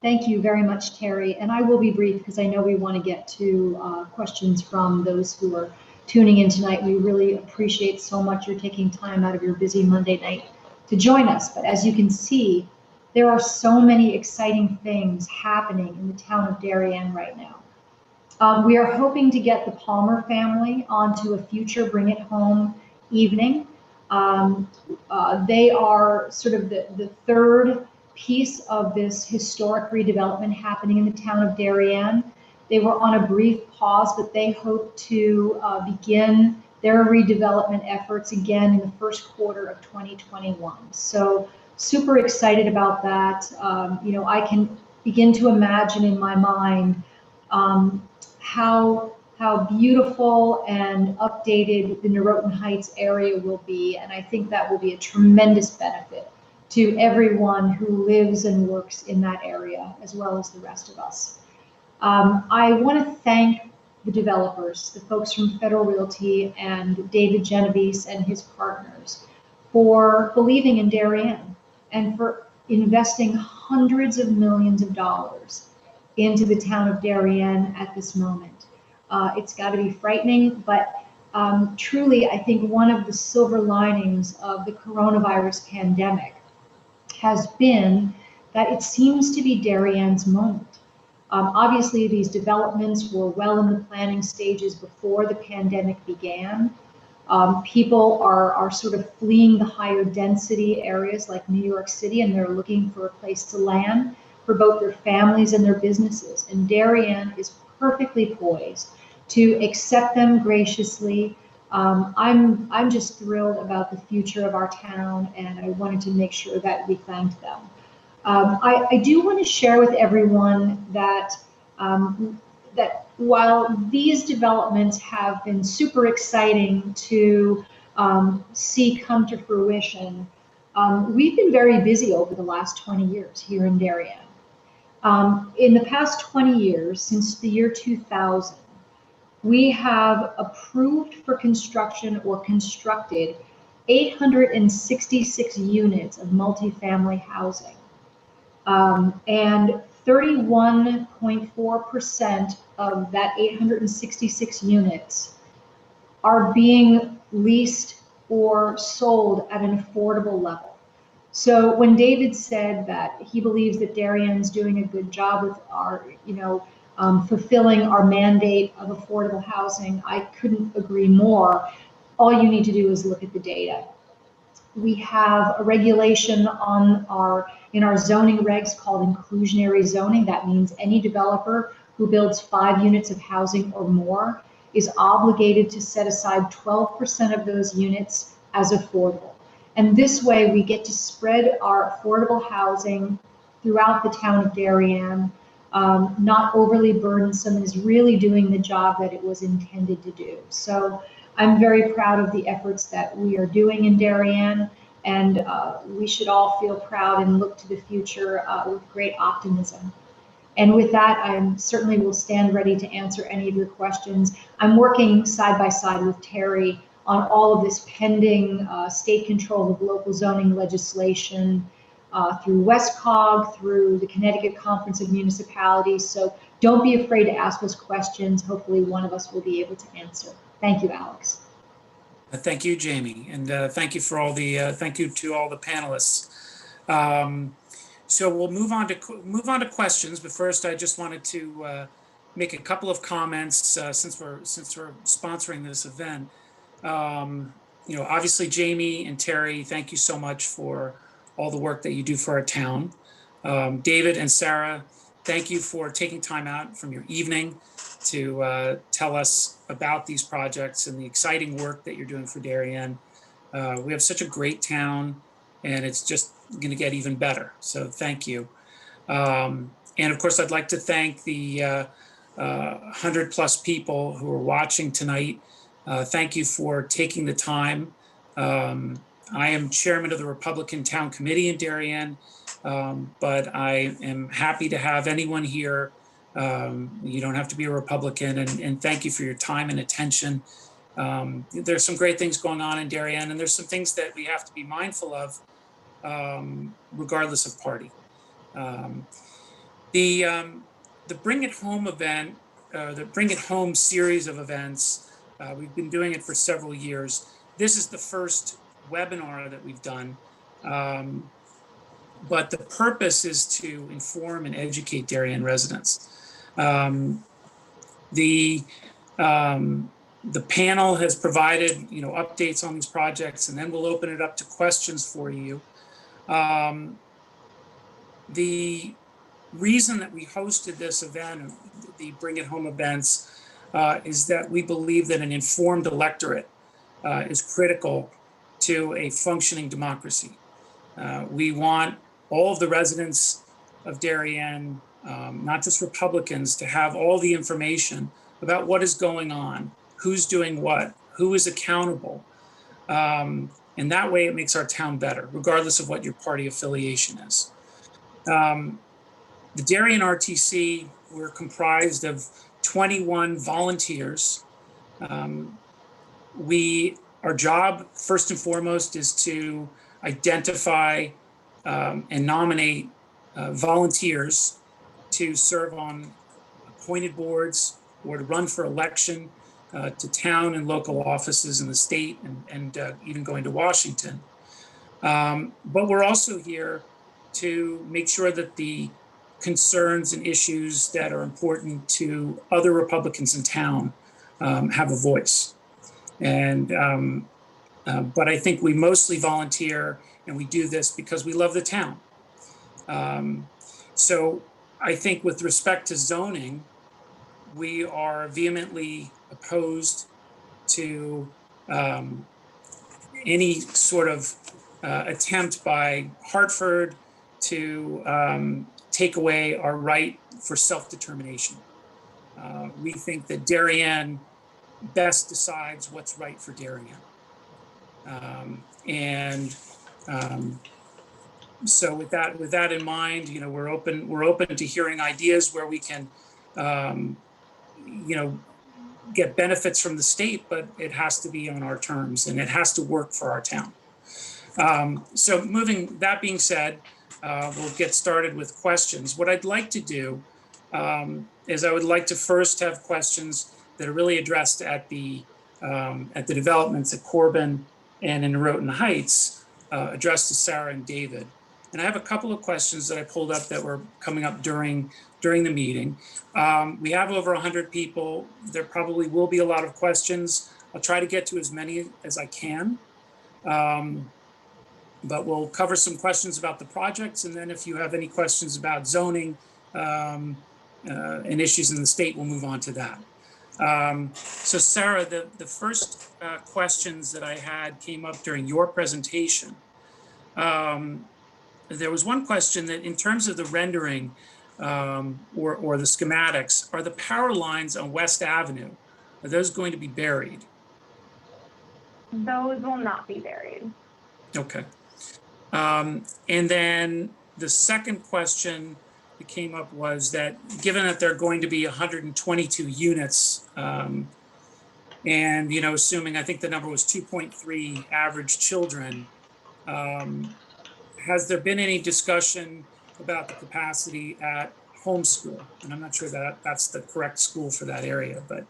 Thank you very much, Terrie. And I will be brief because I know we want to get to questions from those who are tuning in tonight. We really appreciate so much you're taking time out of your busy Monday night to join us. But as you can see, there are so many exciting things happening in the town of Darien right now. We are hoping to get the Palmer family onto a future Bring It Home evening. They are sort of the third piece of this historic redevelopment happening in the town of Darien. They were on a brief pause, but they hope to begin their redevelopment efforts again in the first quarter of 2021. So super excited about that. I can begin to imagine in my mind how beautiful and updated the Noroton Heights area will be. And I think that will be a tremendous benefit to everyone who lives and works in that area, as well as the rest of us. I want to thank the developers, the folks from Federal Realty and David Genovese and his partners for believing in Darien and for investing hundreds of millions of dollars into the town of Darien at this moment. It's got to be frightening, but truly, I think one of the silver linings of the coronavirus pandemic has been that it seems to be Darien's moment. Obviously, these developments were well in the planning stages before the pandemic began. People are sort of fleeing the higher density areas like New York City, and they're looking for a place to land for both their families and their businesses. And Darien is perfectly poised to accept them graciously. I'm just thrilled about the future of our town, and I wanted to make sure that we thanked them. I do want to share with everyone that that while these developments have been super exciting to see come to fruition, we've been very busy over the last 20 years here in Darien. In the past 20 years, since the year 2000, we have approved for construction or constructed 866 units of multifamily housing. And 31.4% of that 866 units are being leased or sold at an affordable level. So when David said that he believes that Darien's doing a good job with our, fulfilling our mandate of affordable housing, I couldn't agree more. All you need to do is look at the data. We have a regulation in our zoning regs called inclusionary zoning. That means any developer who builds 5 units of housing or more is obligated to set aside 12% of those units as affordable. And this way we get to spread our affordable housing throughout the town of Darien, not overly burdensome, and is really doing the job that it was intended to do. So I'm very proud of the efforts that we are doing in Darien, and we should all feel proud and look to the future with great optimism. And with that, I certainly will stand ready to answer any of your questions. I'm working side by side with Terrie on all of this pending state control of local zoning legislation through WestCog, through the Connecticut Conference of Municipalities. So don't be afraid to ask us questions. Hopefully one of us will be able to answer. Thank you, Alex. Thank you, Jayme, and thank you for all the thank you to all the panelists. So we'll move on to questions, but first I just wanted to make a couple of comments since we're sponsoring this event. Obviously, Jayme and Terrie, thank you so much for all the work that you do for our town. David and Sarah, thank you for taking time out from your evening to tell us about these projects and the exciting work that you're doing for Darien. We have such a great town, and it's just going to get even better. So thank you. And of course, I'd like to thank the 100+ people who are watching tonight. Thank you for taking the time. I am chairman of the Republican Town Committee in Darien, but I am happy to have anyone here. You don't have to be a Republican, and thank you for your time and attention. There's some great things going on in Darien, and there's some things that we have to be mindful of, regardless of party. The Bring It Home event, the Bring It Home series of events, we've been doing it for several years. This is the first webinar that we've done, but the purpose is to inform and educate Darien residents. The panel has provided, updates on these projects, and then we'll open it up to questions for you. The reason that we hosted this event, the Bring It Home events, is that we believe that an informed electorate is critical to a functioning democracy. We want all of the residents of Darien, not just Republicans, to have all the information about what is going on, who's doing what, who is accountable. And that way it makes our town better, regardless of what your party affiliation is. The Darien RTC, we're comprised of 21 volunteers. Our job, first and foremost, is to identify and nominate volunteers to serve on appointed boards or to run for election to town and local offices in the state and even going to Washington. But we're also here to make sure that the concerns and issues that are important to other Republicans in town have a voice. And but I think we mostly volunteer, and we do this because we love the town. So I think with respect to zoning, we are vehemently opposed to any sort of attempt by Hartford to take away our right for self-determination. We think that Darien best decides what's right for Darien. So with that in mind, we're open to hearing ideas where we can, get benefits from the state, but it has to be on our terms and it has to work for our town. So that being said, we'll get started with questions. What I'd like to do is I would like to first have questions that are really addressed at the developments at Corbin and in Noroton Heights, addressed to Sarah and David. And I have a couple of questions that I pulled up that were coming up during the meeting. We have over 100 people. There probably will be a lot of questions. I'll try to get to as many as I can. But we'll cover some questions about the projects. And then if you have any questions about zoning and issues in the state, we'll move on to that. So Sarah, the first questions that I had came up during your presentation. There was one question that in terms of the rendering or the schematics, are the power lines on West Avenue, are those going to be buried? Those will not be buried. Okay. And then the second question that came up was that given that there are going to be 122 units, and assuming I think the number was 2.3 average children, has there been any discussion about the capacity at homeschool? And I'm not sure that that's the correct school for that area, but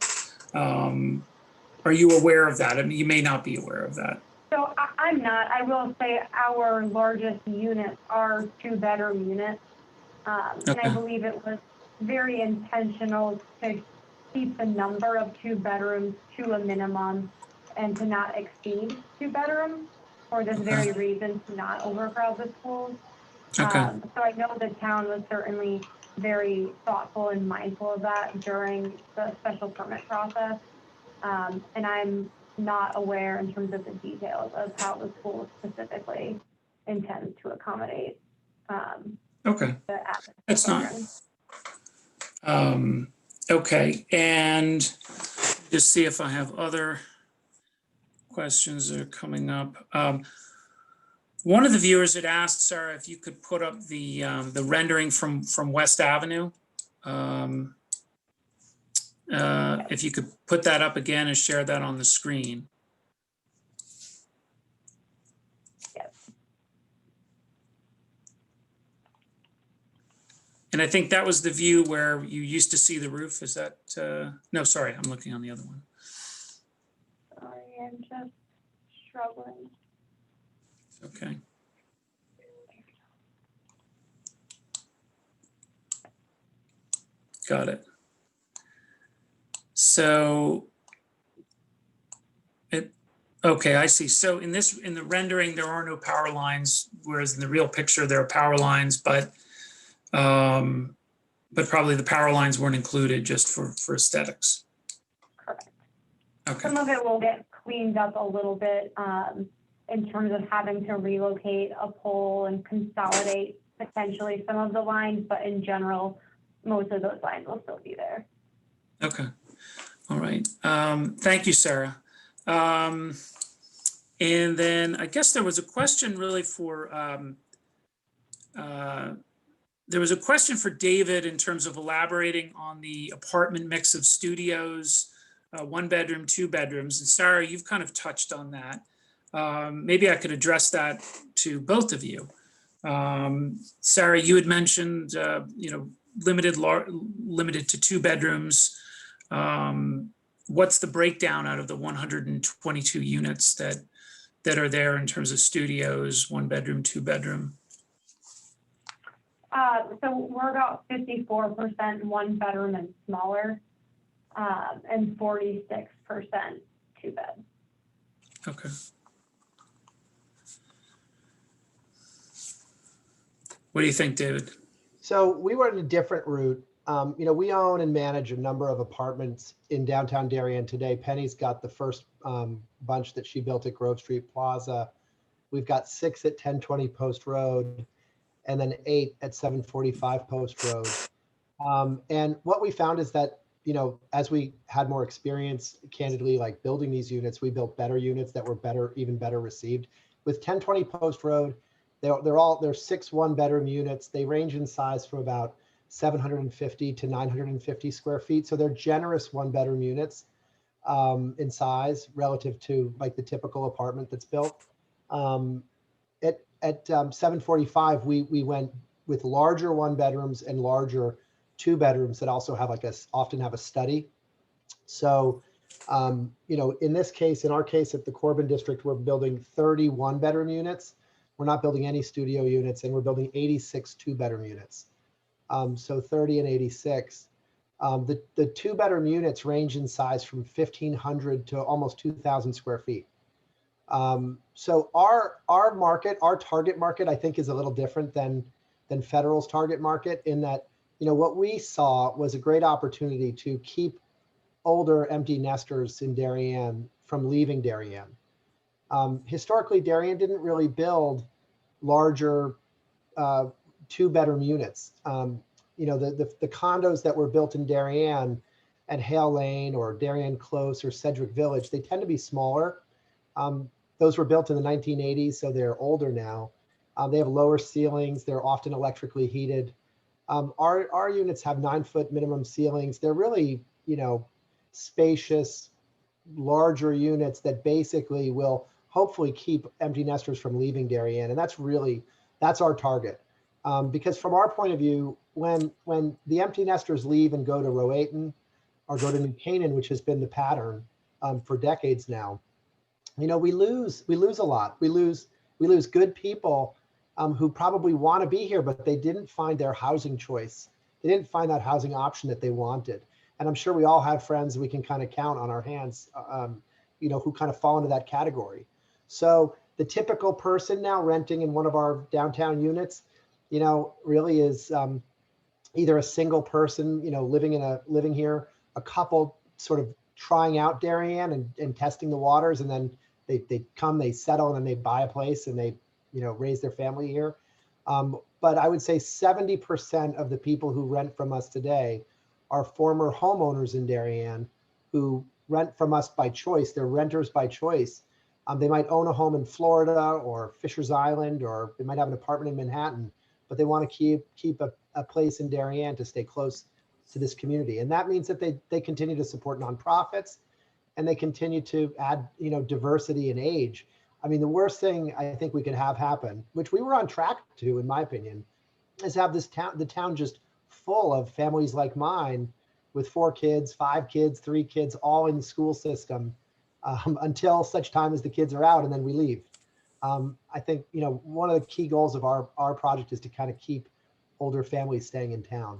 are you aware of that? I mean, you may not be aware of that. So I'm not. I will say our largest units are 2-bedroom units. And I believe it was very intentional to keep the number of 2 bedrooms to a minimum and to not exceed 2 bedrooms for this very reason, to not overcrowd the schools. Okay. So I know the town was certainly very thoughtful and mindful of that during the special permit process. And I'm not aware in terms of the details of how the school specifically intends to accommodate. Okay, that's not. Okay, and just see if I have other questions that are coming up. One of the viewers had asked, Sarah, if you could put up the rendering from West Avenue. If you could put that up again and share that on the screen. And I think that was the view where you used to see the roof. Is that, no, sorry, I'm looking on the other one. Sorry, I'm just struggling. Okay. Got it. So, okay, I see. So in the rendering, there are no power lines, whereas in the real picture, there are power lines, but probably the power lines weren't included just for aesthetics. Correct. Okay. Some of it will get cleaned up a little bit in terms of having to relocate a pole and consolidate potentially some of the lines, but in general, most of those lines will still be there. Okay. All right. Thank you, Sarah. And then I guess there was a question really for, there was a question for David in terms of elaborating on the apartment mix of studios, 1 bedroom, 2 bedrooms. And Sarah, you've kind of touched on that. Maybe I could address that to both of you. Sarah, you had mentioned, limited to 2 bedrooms. What's the breakdown out of the 122 units that are there in terms of studios, 1 bedroom, 2 bedroom? So we're about 54% 1 bedroom and smaller, and 46% 2 bed. Okay. What do you think, David? So we went a different route. We own and manage a number of apartments in downtown Darien today. Penny's got the first bunch that she built at Grove Street Plaza. We've got 6 at 1020 Post Road, and then 8 at 745 Post Road. And what we found is that, as we had more experience, candidly, like building these units, we built better units that were even better received. With 1020 Post Road, they're 6 1-bedroom units. They range in size from about 750 to 950 square feet. So they're generous 1-bedroom units in size relative to like the typical apartment that's built. at 745, we went with larger 1-bedrooms and larger 2-bedrooms that also have often have a study. So, in this case, in our case at the Corbin district, we're building 30 1-bedroom units. We're not building any studio units, and we're building 86 2-bedroom units. So 30 and 86. The 2-bedroom units range in size from 1,500 to almost 2,000 square feet. So our market, our target market, I think is a little different than Federal's target market in that, what we saw was a great opportunity to keep older empty nesters in Darien from leaving Darien. Historically, Darien didn't really build larger 2-bedroom units. The condos that were built in Darien at Hale Lane or Darien Close or Sedgwick Village, they tend to be smaller. Those were built in the 1980s, so they're older now. They have lower ceilings. They're often electrically heated. Our units have 9-foot minimum ceilings. They're really, spacious, larger units that basically will hopefully keep empty nesters from leaving Darien. And that's our target. Because from our point of view, when the empty nesters leave and go to Rowayton or go to New Canaan, which has been the pattern for decades now, we lose a lot. We lose good people who probably want to be here, but they didn't find their housing choice. They didn't find that housing option that they wanted. And I'm sure we all have friends we can kind of count on our hands, who kind of fall into that category. So the typical person now renting in one of our downtown units, really is either a single person, living here, a couple sort of trying out Darien and testing the waters, and then they settle, and then they buy a place and they, raise their family here. But I would say 70% of the people who rent from us today are former homeowners in Darien who rent from us by choice. They're renters by choice. They might own a home in Florida or Fisher's Island, or they might have an apartment in Manhattan, but they want to keep a place in Darien to stay close to this community. And that means that they continue to support nonprofits, and they continue to add, diversity and age. I mean, the worst thing I think we could have happen, which we were on track to, in my opinion, is have the town just full of families like mine with 4 kids, 5 kids, 3 kids, all in the school system until such time as the kids are out, and then we leave. I think, one of the key goals of our project is to kind of keep older families staying in town.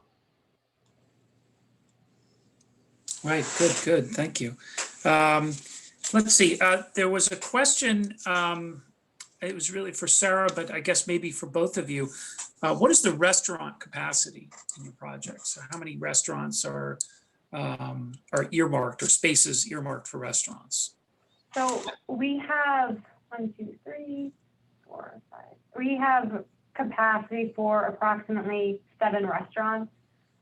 Right, good, thank you. Let's see, there was a question, it was really for Sarah, but I guess maybe for both of you. What is the restaurant capacity in your project? So how many restaurants are earmarked, or spaces earmarked for restaurants? So we have 1, 2, 3, 4, 5. We have capacity for approximately 7 restaurants.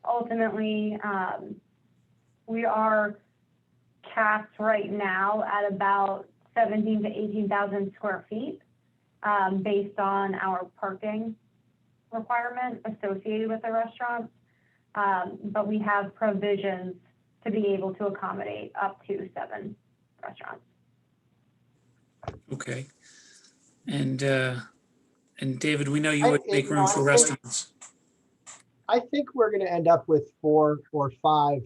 Ultimately, we are capped right now at about 17,000 to 18,000 square feet based on our parking requirement associated with the restaurant. But we have provisions to be able to accommodate up to 7 restaurants. Okay. And David, we know you would make room for restaurants. I think we're going to end up with 4 or 5,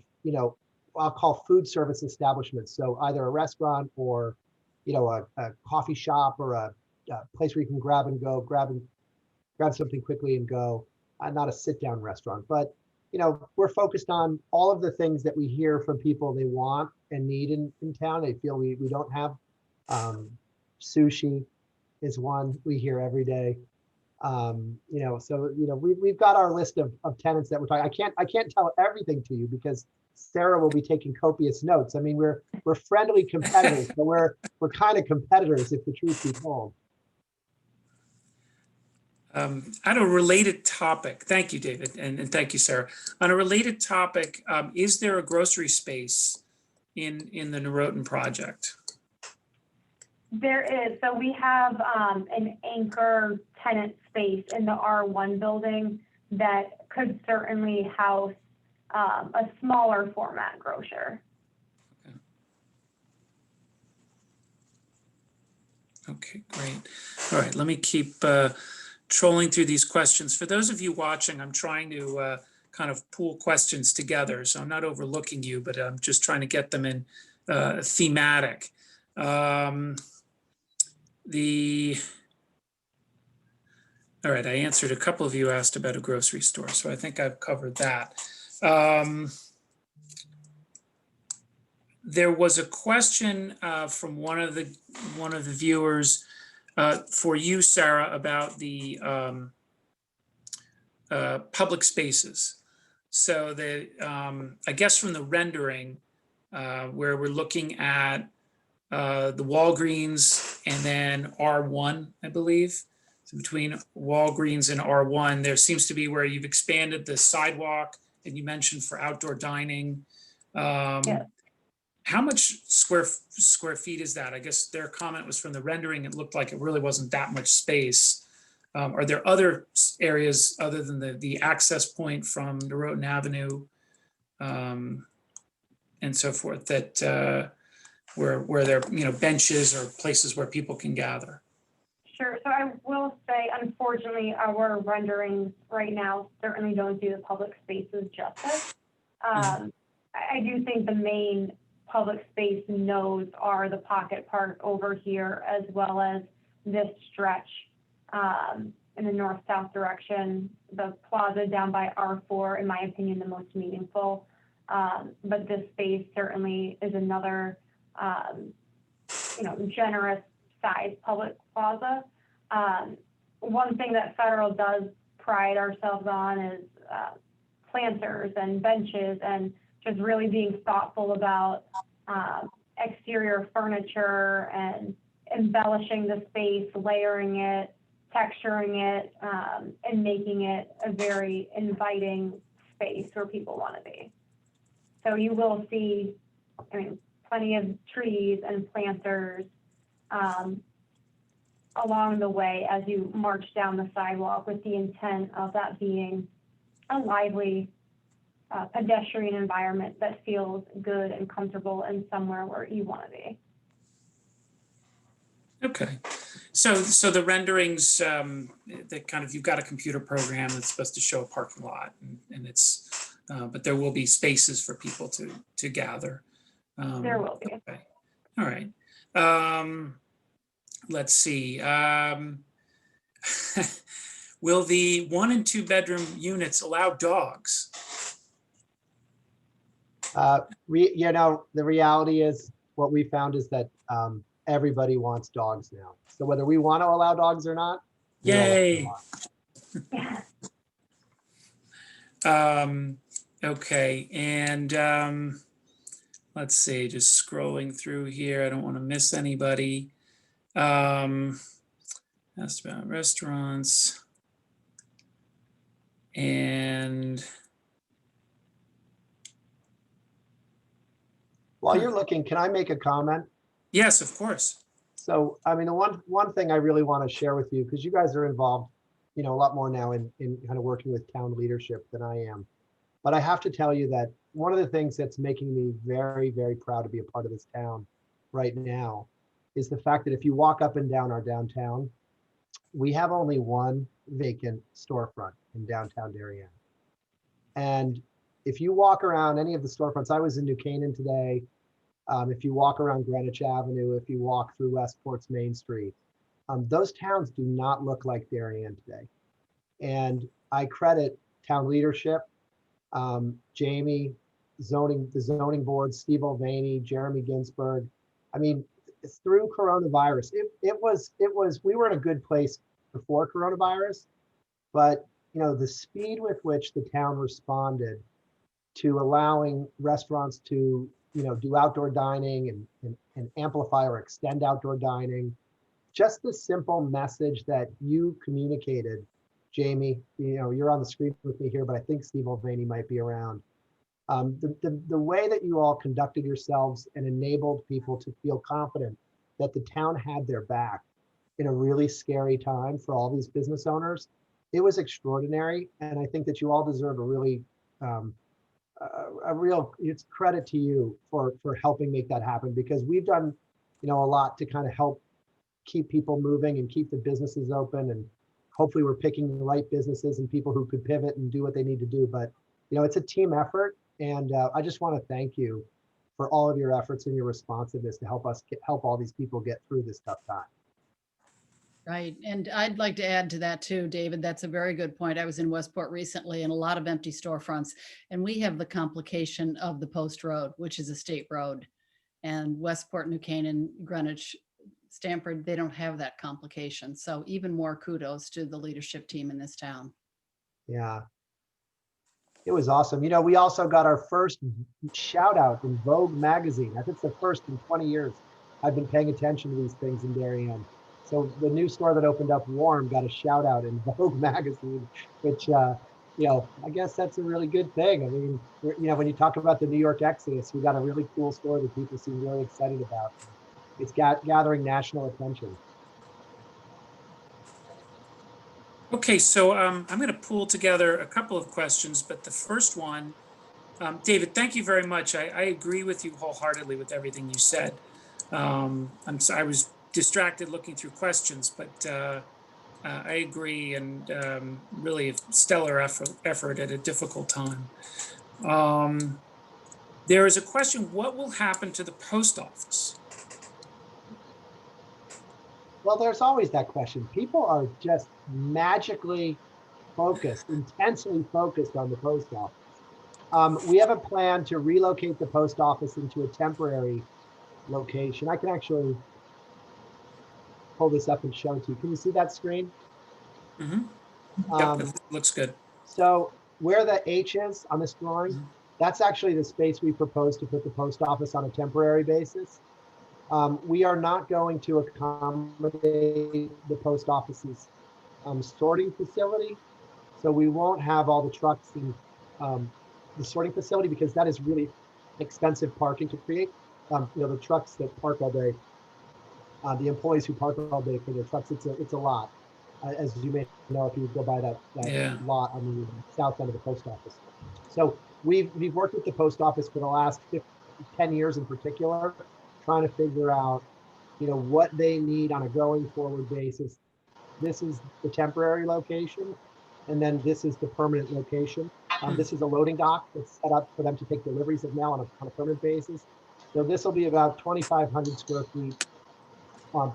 I'll call food service establishments. So either a restaurant or, a coffee shop or a place where you can grab something quickly and go. Not a sit-down restaurant, but we're focused on all of the things that we hear from people they want and need in town. They feel we don't have. Sushi is one we hear every day. So we've got our list of tenants that we're talking. I can't tell everything to you because Sarah will be taking copious notes. I mean, we're friendly competitors, but we're kind of competitors, if the truth be told. On a related topic, thank you, David, and thank you, Sarah. On a related topic, is there a grocery space in the Noroton project? There is. So we have an anchor tenant space in the R1 building that could certainly house a smaller format grocer. Okay, great. All right, let me keep trolling through these questions. For those of you watching, I'm trying to kind of pool questions together. So I'm not overlooking you, but I'm just trying to get them in thematic. All right, I answered a couple of you asked about a grocery store, so I think I've covered that. There was a question from one of the viewers for you, Sarah, about the public spaces. So I guess from the rendering where we're looking at the Walgreens and then R1, I believe. So between Walgreens and R1, there seems to be where you've expanded the sidewalk and you mentioned for outdoor dining. Yeah. How much square feet is that? I guess their comment was from the rendering. It looked like it really wasn't that much space. Are there other areas other than the access point from Noroton Avenue and so forth that where there are benches or places where people can gather? Sure. So I will say, unfortunately, our renderings right now certainly don't do the public spaces justice. I do think the main public space nodes are the pocket park over here, as well as this stretch in the north-south direction, the plaza down by R4, in my opinion, the most meaningful. But this space certainly is another, generous size public plaza. One thing that Federal does pride ourselves on is planters and benches and just really being thoughtful about exterior furniture and embellishing the space, layering it, texturing it, and making it a very inviting space where people want to be. So you will see, plenty of trees and planters along the way as you march down the sidewalk, with the intent of that being a lively pedestrian environment that feels good and comfortable and somewhere where you want to be. Okay, so the renderings that kind of, you've got a computer program that's supposed to show a parking lot, and it's but there will be spaces for people to gather. There will be. Okay. All right. Let's see. Will the 1 and 2 bedroom units allow dogs? The reality is, what we found is that everybody wants dogs now. So whether we want to allow dogs or not, we allow Yay. dogs. Okay, and let's see, just scrolling through here. I don't want to miss anybody. Asked about restaurants. And While you're looking, can I make a comment? yes, of course. So, the one thing I really want to share with you, because you guys are involved, a lot more now in kind of working with town leadership than I am. But I have to tell you that one of the things that's making me very, very proud to be a part of this town right now is the fact that if you walk up and down our downtown, we have only one vacant storefront in downtown Darien. And if you walk around any of the storefronts, I was in New Canaan today. If you walk around Greenwich Avenue, if you walk through Westport's Main Street, those towns do not look like Darien today. And I credit town leadership, Jayme, the zoning board, Steve Mulvaney, Jeremy Ginsburg. Through coronavirus, we were in a good place before coronavirus, but the speed with which the town responded to allowing restaurants to do outdoor dining and amplify or extend outdoor dining, just the simple message that you communicated, Jayme, you're on the screen with me here, but I think Steve Mulvaney might be around. The way that you all conducted yourselves and enabled people to feel confident that the town had their back in a really scary time for all these business owners, it was extraordinary. And I think that you all deserve a really, it's credit to you for helping make that happen, because we've done, a lot to kind of help keep people moving and keep the businesses open. And hopefully we're picking the right businesses and people who could pivot and do what they need to do. But, it's a team effort. And I just want to thank you for all of your efforts and your responsiveness to help help all these people get through this tough time. Right. And I'd like to add to that too, David. That's a very good point. I was in Westport recently and a lot of empty storefronts. And we have the complication of the Post Road, which is a state road. And Westport, New Canaan, Greenwich, Stamford, they don't have that complication. So even more kudos to the leadership team in this town. Yeah. It was awesome. We also got our first shout out in Vogue magazine. I think it's the first in 20 years. I've been paying attention to these things in Darien. So the new store that opened up, Warm, got a shout out in Vogue magazine, which, I guess that's a really good thing. I mean, when you talk about the New York Exodus, we got a really cool store that people seem really excited about. It's gathering national attention. Okay, so I'm going to pull together a couple of questions, but the first one, David, thank you very much. I agree with you wholeheartedly with everything you said. I was distracted looking through questions, but I agree, and really a stellar effort at a difficult time. There is a question: what will happen to the post office? Well, there's always that question. People are just magically focused, intensely focused on the post office. We have a plan to relocate the post office into a temporary location. I can actually pull this up and show it to you. Can you see that screen? Yep, it looks good. So where the H is on this drawing, that's actually the space we propose to put the post office on a temporary basis. We are not going to accommodate the post office's sorting facility. So we won't have all the trucks in the sorting facility because that is really expensive parking to create. The trucks that park all day, the employees who park all day for their trucks, it's a lot. As you may know, if you go by that lot on the south end of the post office. So we've worked with the post office for the last 10 years in particular, trying to figure out, what they need on a going forward basis. This is the temporary location, and then this is the permanent location. This is a loading dock that's set up for them to take deliveries of mail on a permanent basis. So this will be about 2,500 square feet,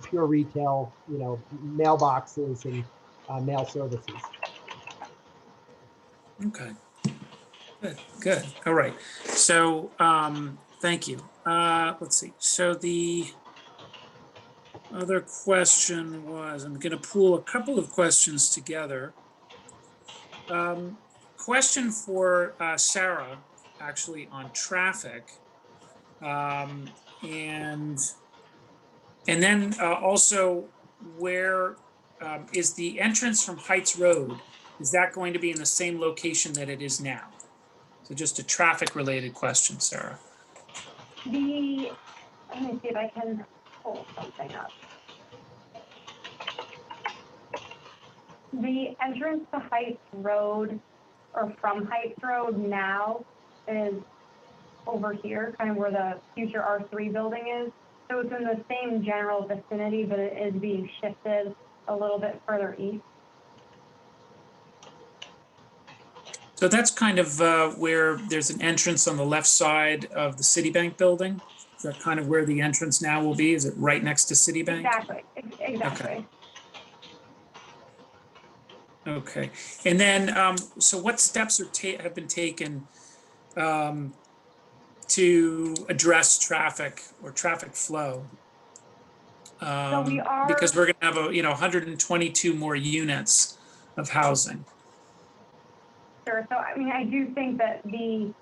pure retail, mailboxes and mail services. Okay. Good. All right. So thank you. Let's see. So the other question was, I'm going to pool a couple of questions together. Question for Sarah, actually, on traffic. And then also, where is the entrance from Heights Road? Is that going to be in the same location that it is now? So just a traffic related question, Sarah. Let me see if I can pull something up. The entrance to Heights Road, or from Heights Road now, is over here, kind of where the future R3 building is. So it's in the same general vicinity, but it is being shifted a little bit further east. So that's kind of where there's an entrance on the left side of the Citibank building. Is that kind of where the entrance now will be? Is it right next to Citibank? Exactly. Okay. Okay. And then, so what steps have been taken to address traffic or traffic flow? Because we're going to have 122 more units of housing. Sure. So, I do think that the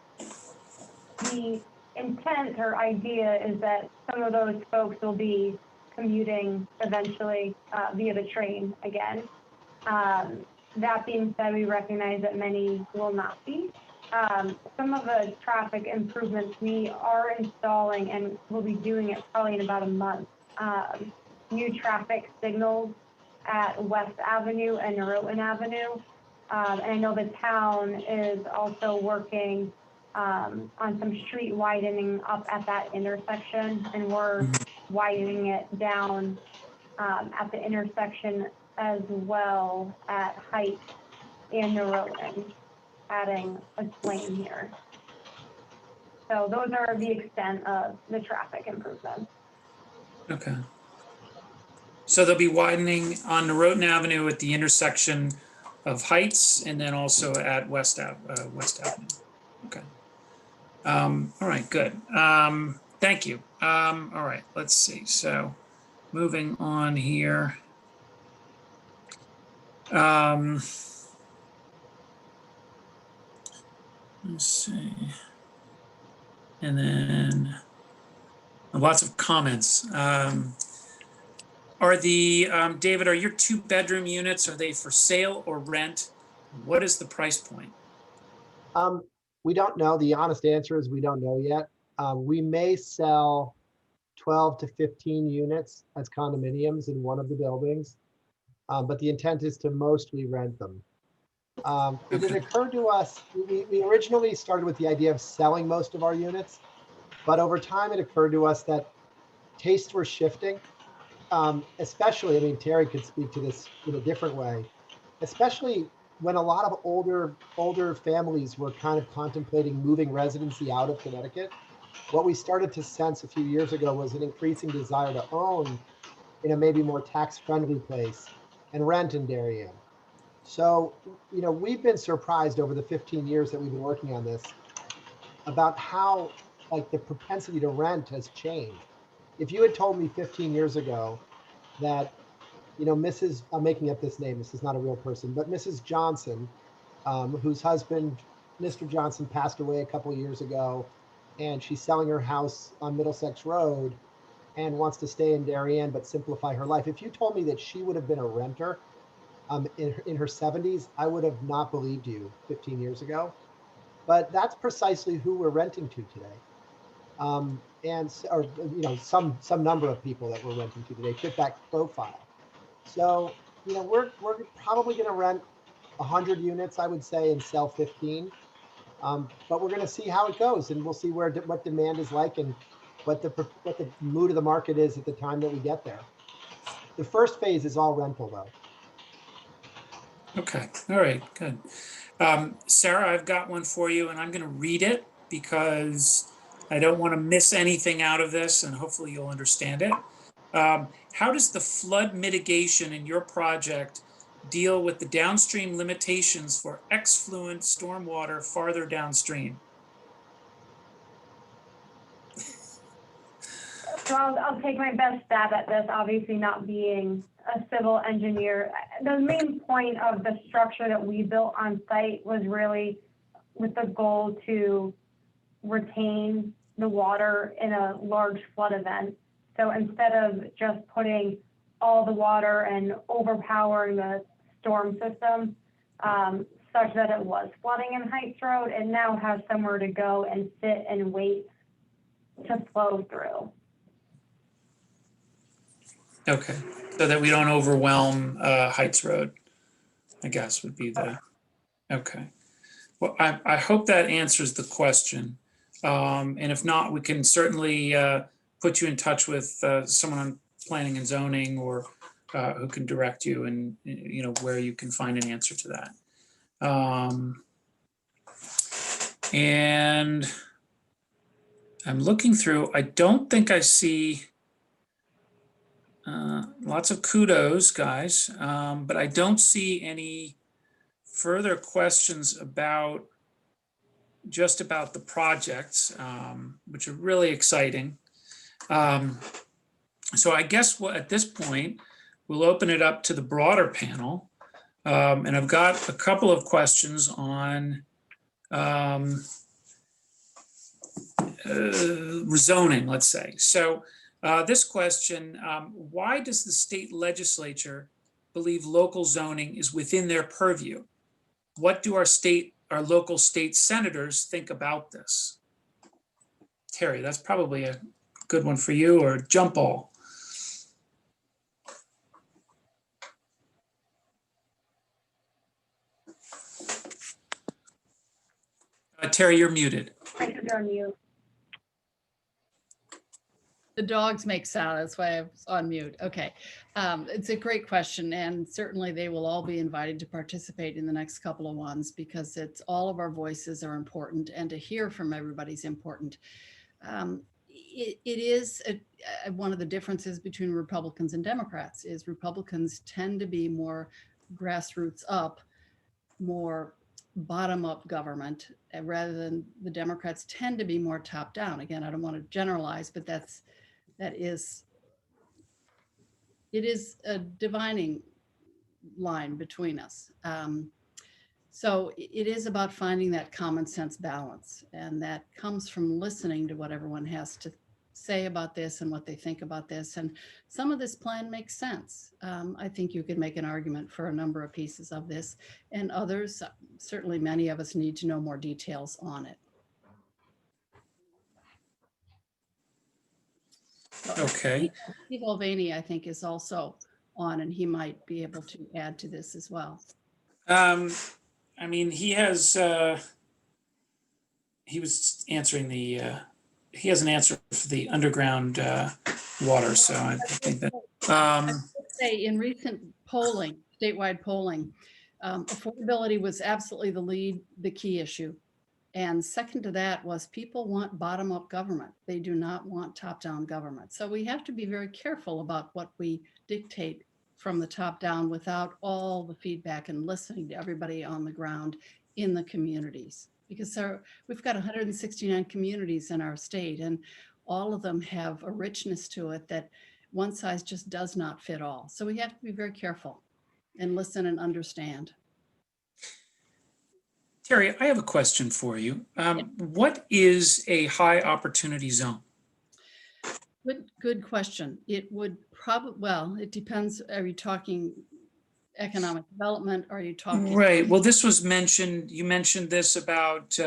intent or idea is that some of those folks will be commuting eventually via the train again. That being said, we recognize that many will not be. Some of the traffic improvements we are installing, and we'll be doing it probably in about a month, new traffic signals at West Avenue and Noroton Avenue. And I know the town is also working on some street widening up at that intersection, and we're widening it down at the intersection as well at Heights and Noroton, adding a lane here. So those are the extent of the traffic improvements. Okay. So they'll be widening on Noroton Avenue at the intersection of Heights and then also at West Avenue. Okay. All right, good. Thank you. All right, let's see. So moving on here. Let's see. And then lots of comments. Are the, David, are your 2-bedroom units, are they for sale or rent? What is the price point? We don't know. The honest answer is we don't know yet. We may sell 12 to 15 units as condominiums in one of the buildings, but the intent is to mostly rent them. It had occurred to us, we originally started with the idea of selling most of our units, but over time it occurred to us that tastes were shifting. Especially, I mean, Terrie could speak to this in a different way, especially when a lot of older families were kind of contemplating moving residency out of Connecticut. What we started to sense a few years ago was an increasing desire to own in a maybe more tax-friendly place and rent in Darien. So, you know, we've been surprised over the 15 years that we've been working on this about how, like, the propensity to rent has changed. If you had told me 15 years ago that, you know, Mrs., I'm making up this name, this is not a real person, but Mrs. Johnson, whose husband, Mr. Johnson, passed away a couple of years ago, and she's selling her house on Middlesex Road and wants to stay in Darien but simplify her life. If you told me that she would have been a renter in her 70s, I would have not believed you 15 years ago. But that's precisely who we're renting to today. Or you know, some number of people that we're renting to today fit that profile. So, you know, we're probably going to rent 100 units, I would say, and sell 15. But we're going to see how it goes, and we'll see what demand is like and what the mood of the market is at the time that we get there. The first phase is all rental, though. Okay, all right, good. Sarah, I've got one for you, and I'm going to read it because I don't want to miss anything out of this, and hopefully you'll understand it. How does the flood mitigation in your project deal with the downstream limitations for excluent stormwater farther downstream? So I'll take my best stab at this, obviously not being a civil engineer. The main point of the structure that we built on site was really with the goal to retain the water in a large flood event. So instead of just putting all the water and overpowering the storm system, such that it was flooding in Heights Road, it now has somewhere to go and sit and wait to flow through. Okay, so that we don't overwhelm Heights Road, I guess would be the, okay. Well, I hope that answers the question. And if not, we can certainly put you in touch with someone on planning and zoning or who can direct you and, you know, where you can find an answer to that. And I'm looking through, I don't think I see lots of kudos, guys, but I don't see any further questions about just about the projects, which are really exciting. So I guess at this point, we'll open it up to the broader panel. And I've got a couple of questions on rezoning, let's say. So this question, why does the state legislature believe local zoning is within their purview? What do our local state senators think about this? Terrie, that's probably a good one for you, or jump ball. Terrie, you're muted. You're on mute. The dogs make sound. That's why I was on mute. Okay. It's a great question. And certainly they will all be invited to participate in the next couple of ones because it's all of our voices are important and to hear from everybody's important. It is one of the differences between Republicans and Democrats is Republicans tend to be more grassroots up, more bottom up government rather than the Democrats tend to be more top down. Again, I don't want to generalize, but it is a dividing line between us. So it is about finding that common sense balance, and that comes from listening to what everyone has to say about this and what they think about this. And some of this plan makes sense. I think you could make an argument for a number of pieces of this, and others, certainly many of us need to know more details on it. Okay. Steve Mulvaney, I think, is also on, and he might be able to add to this as well. I mean, he was answering he has an answer for the underground water, so I think that. I would say in recent polling, statewide polling, affordability was absolutely the key issue. And second to that was people want bottom-up government. They do not want top-down government. So we have to be very careful about what we dictate from the top down without all the feedback and listening to everybody on the ground in the communities. Because we've got 169 communities in our state, and all of them have a richness to it that one size just does not fit all. So we have to be very careful and listen and understand. Terry, I have a question for you. What is a high opportunity zone? Good question. It would probably, well, it depends. Are you talking economic development? Are you talking? Right. Well, this was mentioned, you mentioned this about,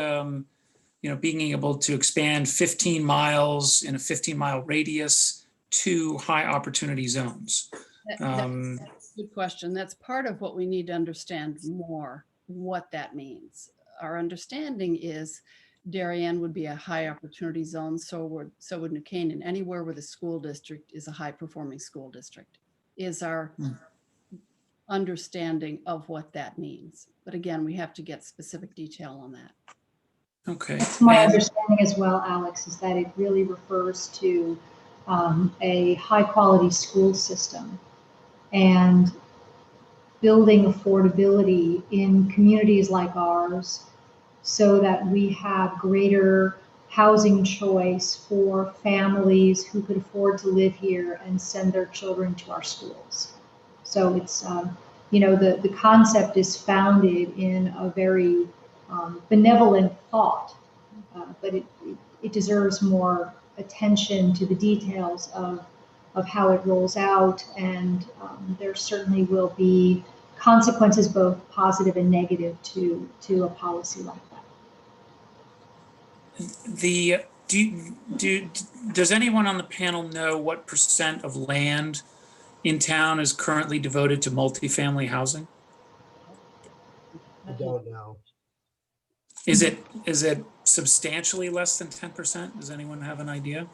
being able to expand 15 miles in a 15-mile radius to high opportunity zones. That's a good question. That's part of what we need to understand more, what that means. Our understanding is Darien would be a high opportunity zone, so would New Canaan. Anywhere where the school district is a high performing school district is our understanding of what that means. But again, we have to get specific detail on that. Okay. That's my understanding as well, Alex, is that it really refers to a high quality school system and building affordability in communities like ours so that we have greater housing choice for families who could afford to live here and send their children to our schools. So it's, the concept is founded in a very benevolent thought, but it deserves more attention to the details of how it rolls out, and there certainly will be consequences, both positive and negative, to a policy like that. Does anyone on the panel know what % of land in town is currently devoted to multifamily housing? I don't know. Is it substantially less than 10%? Does anyone have an idea?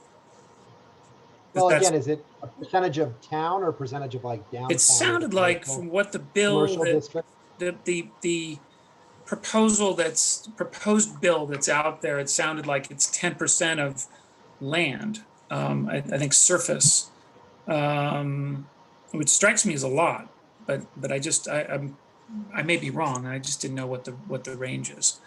Well, again, is it a percentage of town or percentage of like downtown? It sounded like from what the Commercial district? the proposed bill that's out there, it sounded like it's 10% of land. I think surface, which strikes me as a lot, but I may be wrong. I just didn't know what the range is,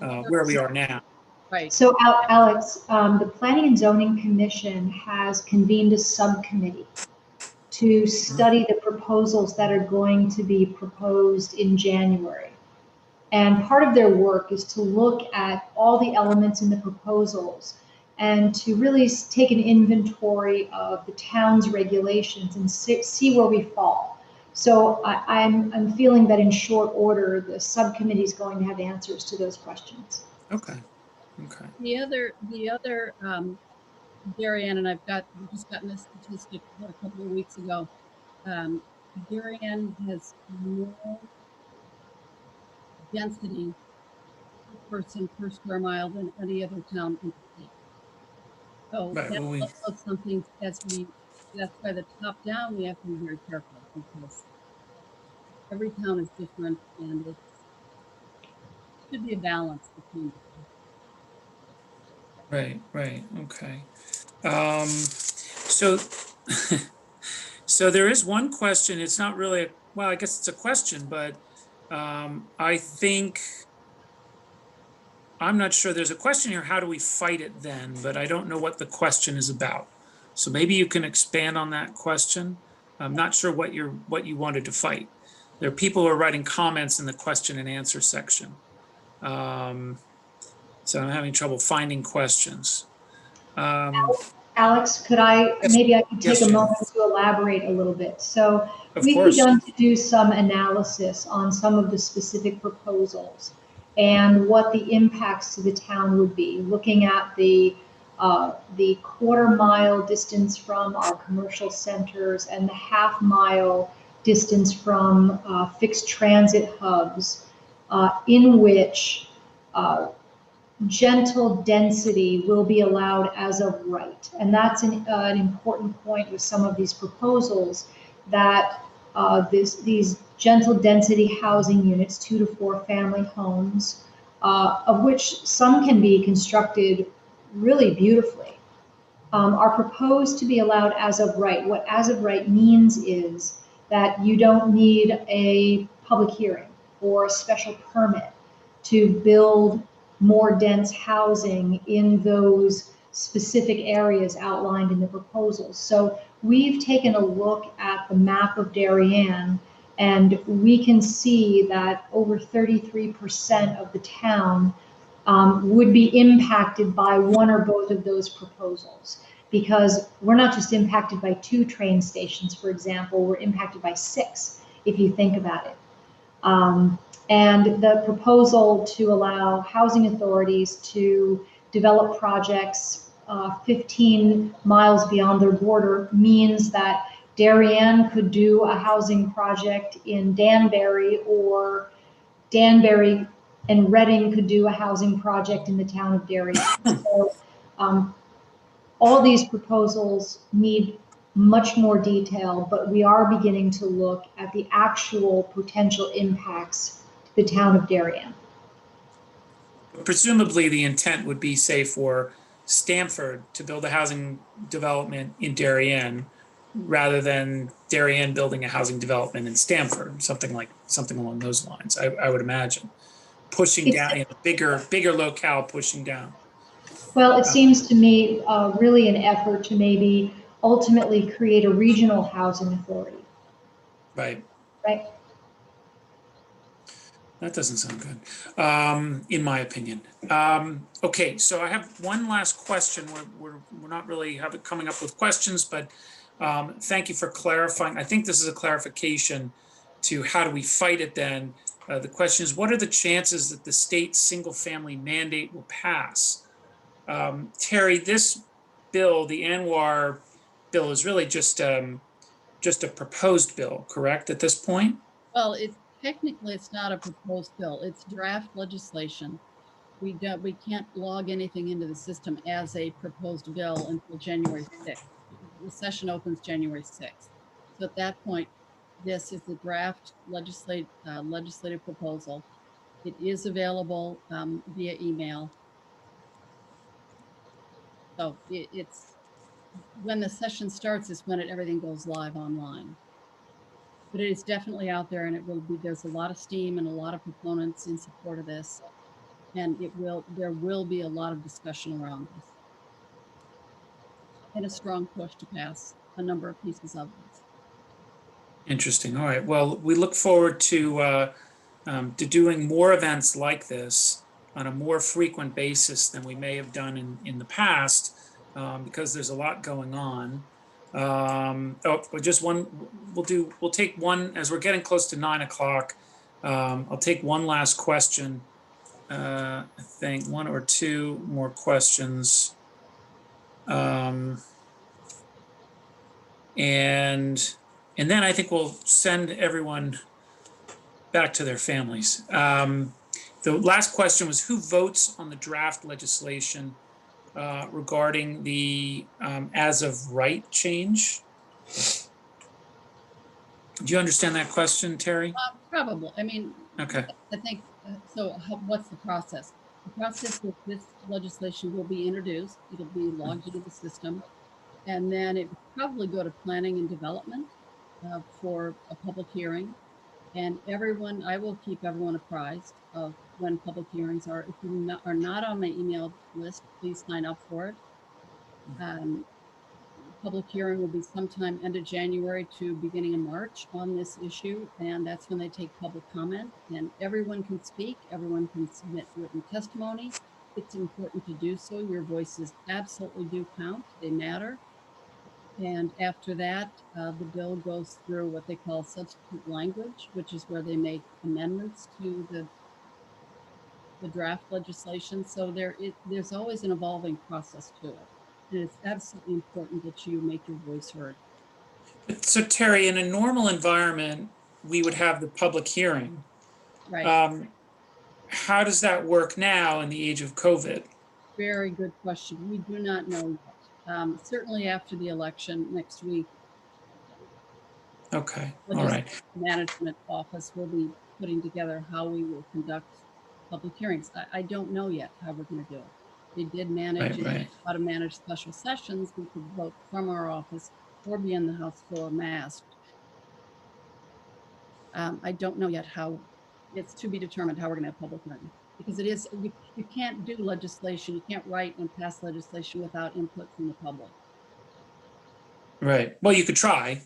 where we are now. Right. So Alex, the Planning and Zoning Commission has convened a subcommittee to study the proposals that are going to be proposed in January. And part of their work is to look at all the elements in the proposals and to really take an inventory of the town's regulations and see where we fall. So I'm feeling that in short order, the subcommittee is going to have answers to those questions. Okay. The other Darien, and I've just gotten this statistic a couple of weeks ago. Darien has more density per person per square mile than any other town in the state. So Right, that's well, we, also something that's why the top down, we have to be very careful because every town is different and it should be a balance between the two. right, okay. So, so there is one question, it's not really, well, I guess it's a question, but I think, I'm not sure, there's a question here, how do we fight it then? But I don't know what the question is about. So maybe you can expand on that question. I'm not sure what you wanted to fight. There are people who are writing comments in the question and answer section. So I'm having trouble finding questions. Alex, Yes, maybe I could take yes, a Jim, moment to elaborate a little bit. So of we've course. begun to do some analysis on some of the specific proposals and what the impacts to the town would be, looking at the quarter-mile distance from our commercial centers and the half-mile distance from fixed transit hubs, in which gentle density will be allowed as of right. And that's an important point with some of these proposals, that these gentle density housing units, 2 to 4 family homes, of which some can be constructed really beautifully, are proposed to be allowed as of right. What as of right means is that you don't need a public hearing or a special permit to build more dense housing in those specific areas outlined in the proposals. So we've taken a look at the map of Darien, and we can see that over 33% of the town would be impacted by one or both of those proposals. Because we're not just impacted by 2 train stations, for example, we're impacted by 6, if you think about it. And the proposal to allow housing authorities to develop projects 15 miles beyond their border means that Darien could do a housing project in Danbury, or Danbury and Reading could do a housing project in the town of Darien. So all these proposals need much more detail, but we are beginning to look at the actual potential impacts to the town of Darien. Presumably the intent would be, say, for Stamford to build a housing development in Darien rather than Darien building a housing development in Stamford, something along those lines, I would imagine. Pushing It's, down, bigger locale pushing down. well, it seems to me really an effort to maybe ultimately create a regional housing authority, Right. right? That doesn't sound good, in my opinion. Okay, so I have one last question. We're not really coming up with questions, but thank you for clarifying. I think this is a clarification to how do we fight it then. The question is, what are the chances that the state single-family mandate will pass? Terry, this bill, the Anwar bill, is really just a proposed bill, correct, at this point? Well, technically it's not a proposed bill. It's draft legislation. We can't log anything into the system as a proposed bill until January 6th. The session opens January 6th. So at that point, this is the draft legislative proposal. It is available via email. So it's when the session starts is when everything goes live online. But it is definitely out there, and there's a lot of steam and a lot of proponents in support of this. And there will be a lot of discussion around this. And a strong push to pass a number of pieces of this. Interesting. All right. Well, we look forward to doing more events like this on a more frequent basis than we may have done in the past, because there's a lot going on. But just one, we'll take one as we're getting close to 9 o'clock. I'll take one last question. I think 1 or 2 more questions. And then I think we'll send everyone back to their families. The last question was, who votes on the draft legislation? regarding the as of right change. Do you understand that question, Terry? Probably. I mean, Okay. I think, so what's the process? The process with this legislation will be introduced. It'll be logged into the system. And then it will probably go to planning and development for a public hearing. And everyone, I will keep everyone apprised of when public hearings are. If you are not on my email list, please sign up for it. Public hearing will be sometime end of January to beginning of March on this issue, and that's when they take public comment. And everyone can speak, everyone can submit written testimony. It's important to do so. Your voices absolutely do count, they matter. And after that, the bill goes through what they call substitute language, which is where they make amendments to the draft legislation. So there's always an evolving process to it. And it's absolutely important that you make your voice heard. So Terry, in a normal environment, we would have the public hearing. Right. How does that work now in the age of COVID? Very good question. We do not know yet. Certainly after the election next week. Okay, all right. Management office will be putting together how we will conduct public hearings. I don't know yet how we're going to do it. They did manage how to manage special sessions. We could vote from our office or be in the House floor masked. I don't know yet how. It's to be determined how we're going to have public hearing, because it is, you can't do legislation, you can't write and pass legislation without input from the public. Right. Well, you could try.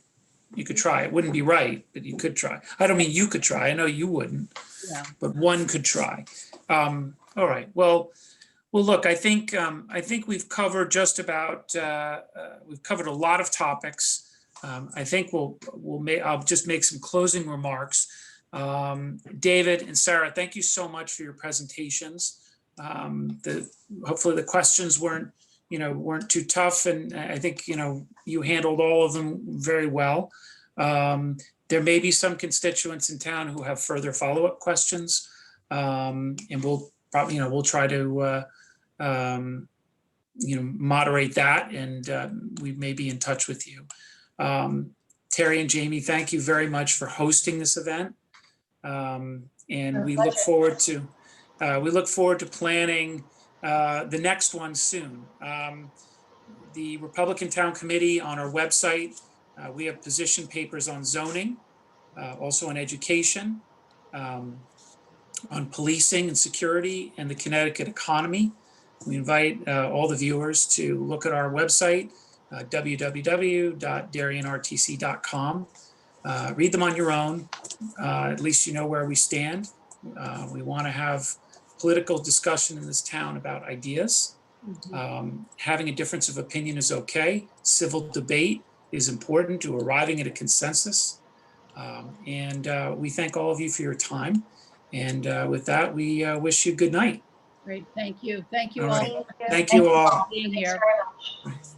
You could try. It wouldn't be right, but you could try. I don't mean you could try. I know you wouldn't, but one could try. All right. Well, look, I think we've covered just about, we've covered a lot of topics. I think I'll just make some closing remarks. David and Sarah, thank you so much for your presentations. Hopefully the questions weren't too tough, and I think, you handled all of them very well. There may be some constituents in town who have further follow-up questions, and we'll probably, we'll try to, moderate that, and we may be in touch with you. Terry and Jayme, thank you very much for hosting this event. And we look forward to planning the next one soon. The Republican Town Committee, on our website, we have position papers on zoning, also on education, on policing and security, and the Connecticut economy. We invite all the viewers to look at our website, www.DarienRTC.com. Read them on your own. At least you know where we stand. We want to have political discussion in this town about ideas. Having a difference of opinion is okay. Civil debate is important to arriving at a consensus. And we thank all of you for your time. And with that, we wish you good night. Great, thank you. Thank you All all. right. Thank you all. For being here. Thanks very much.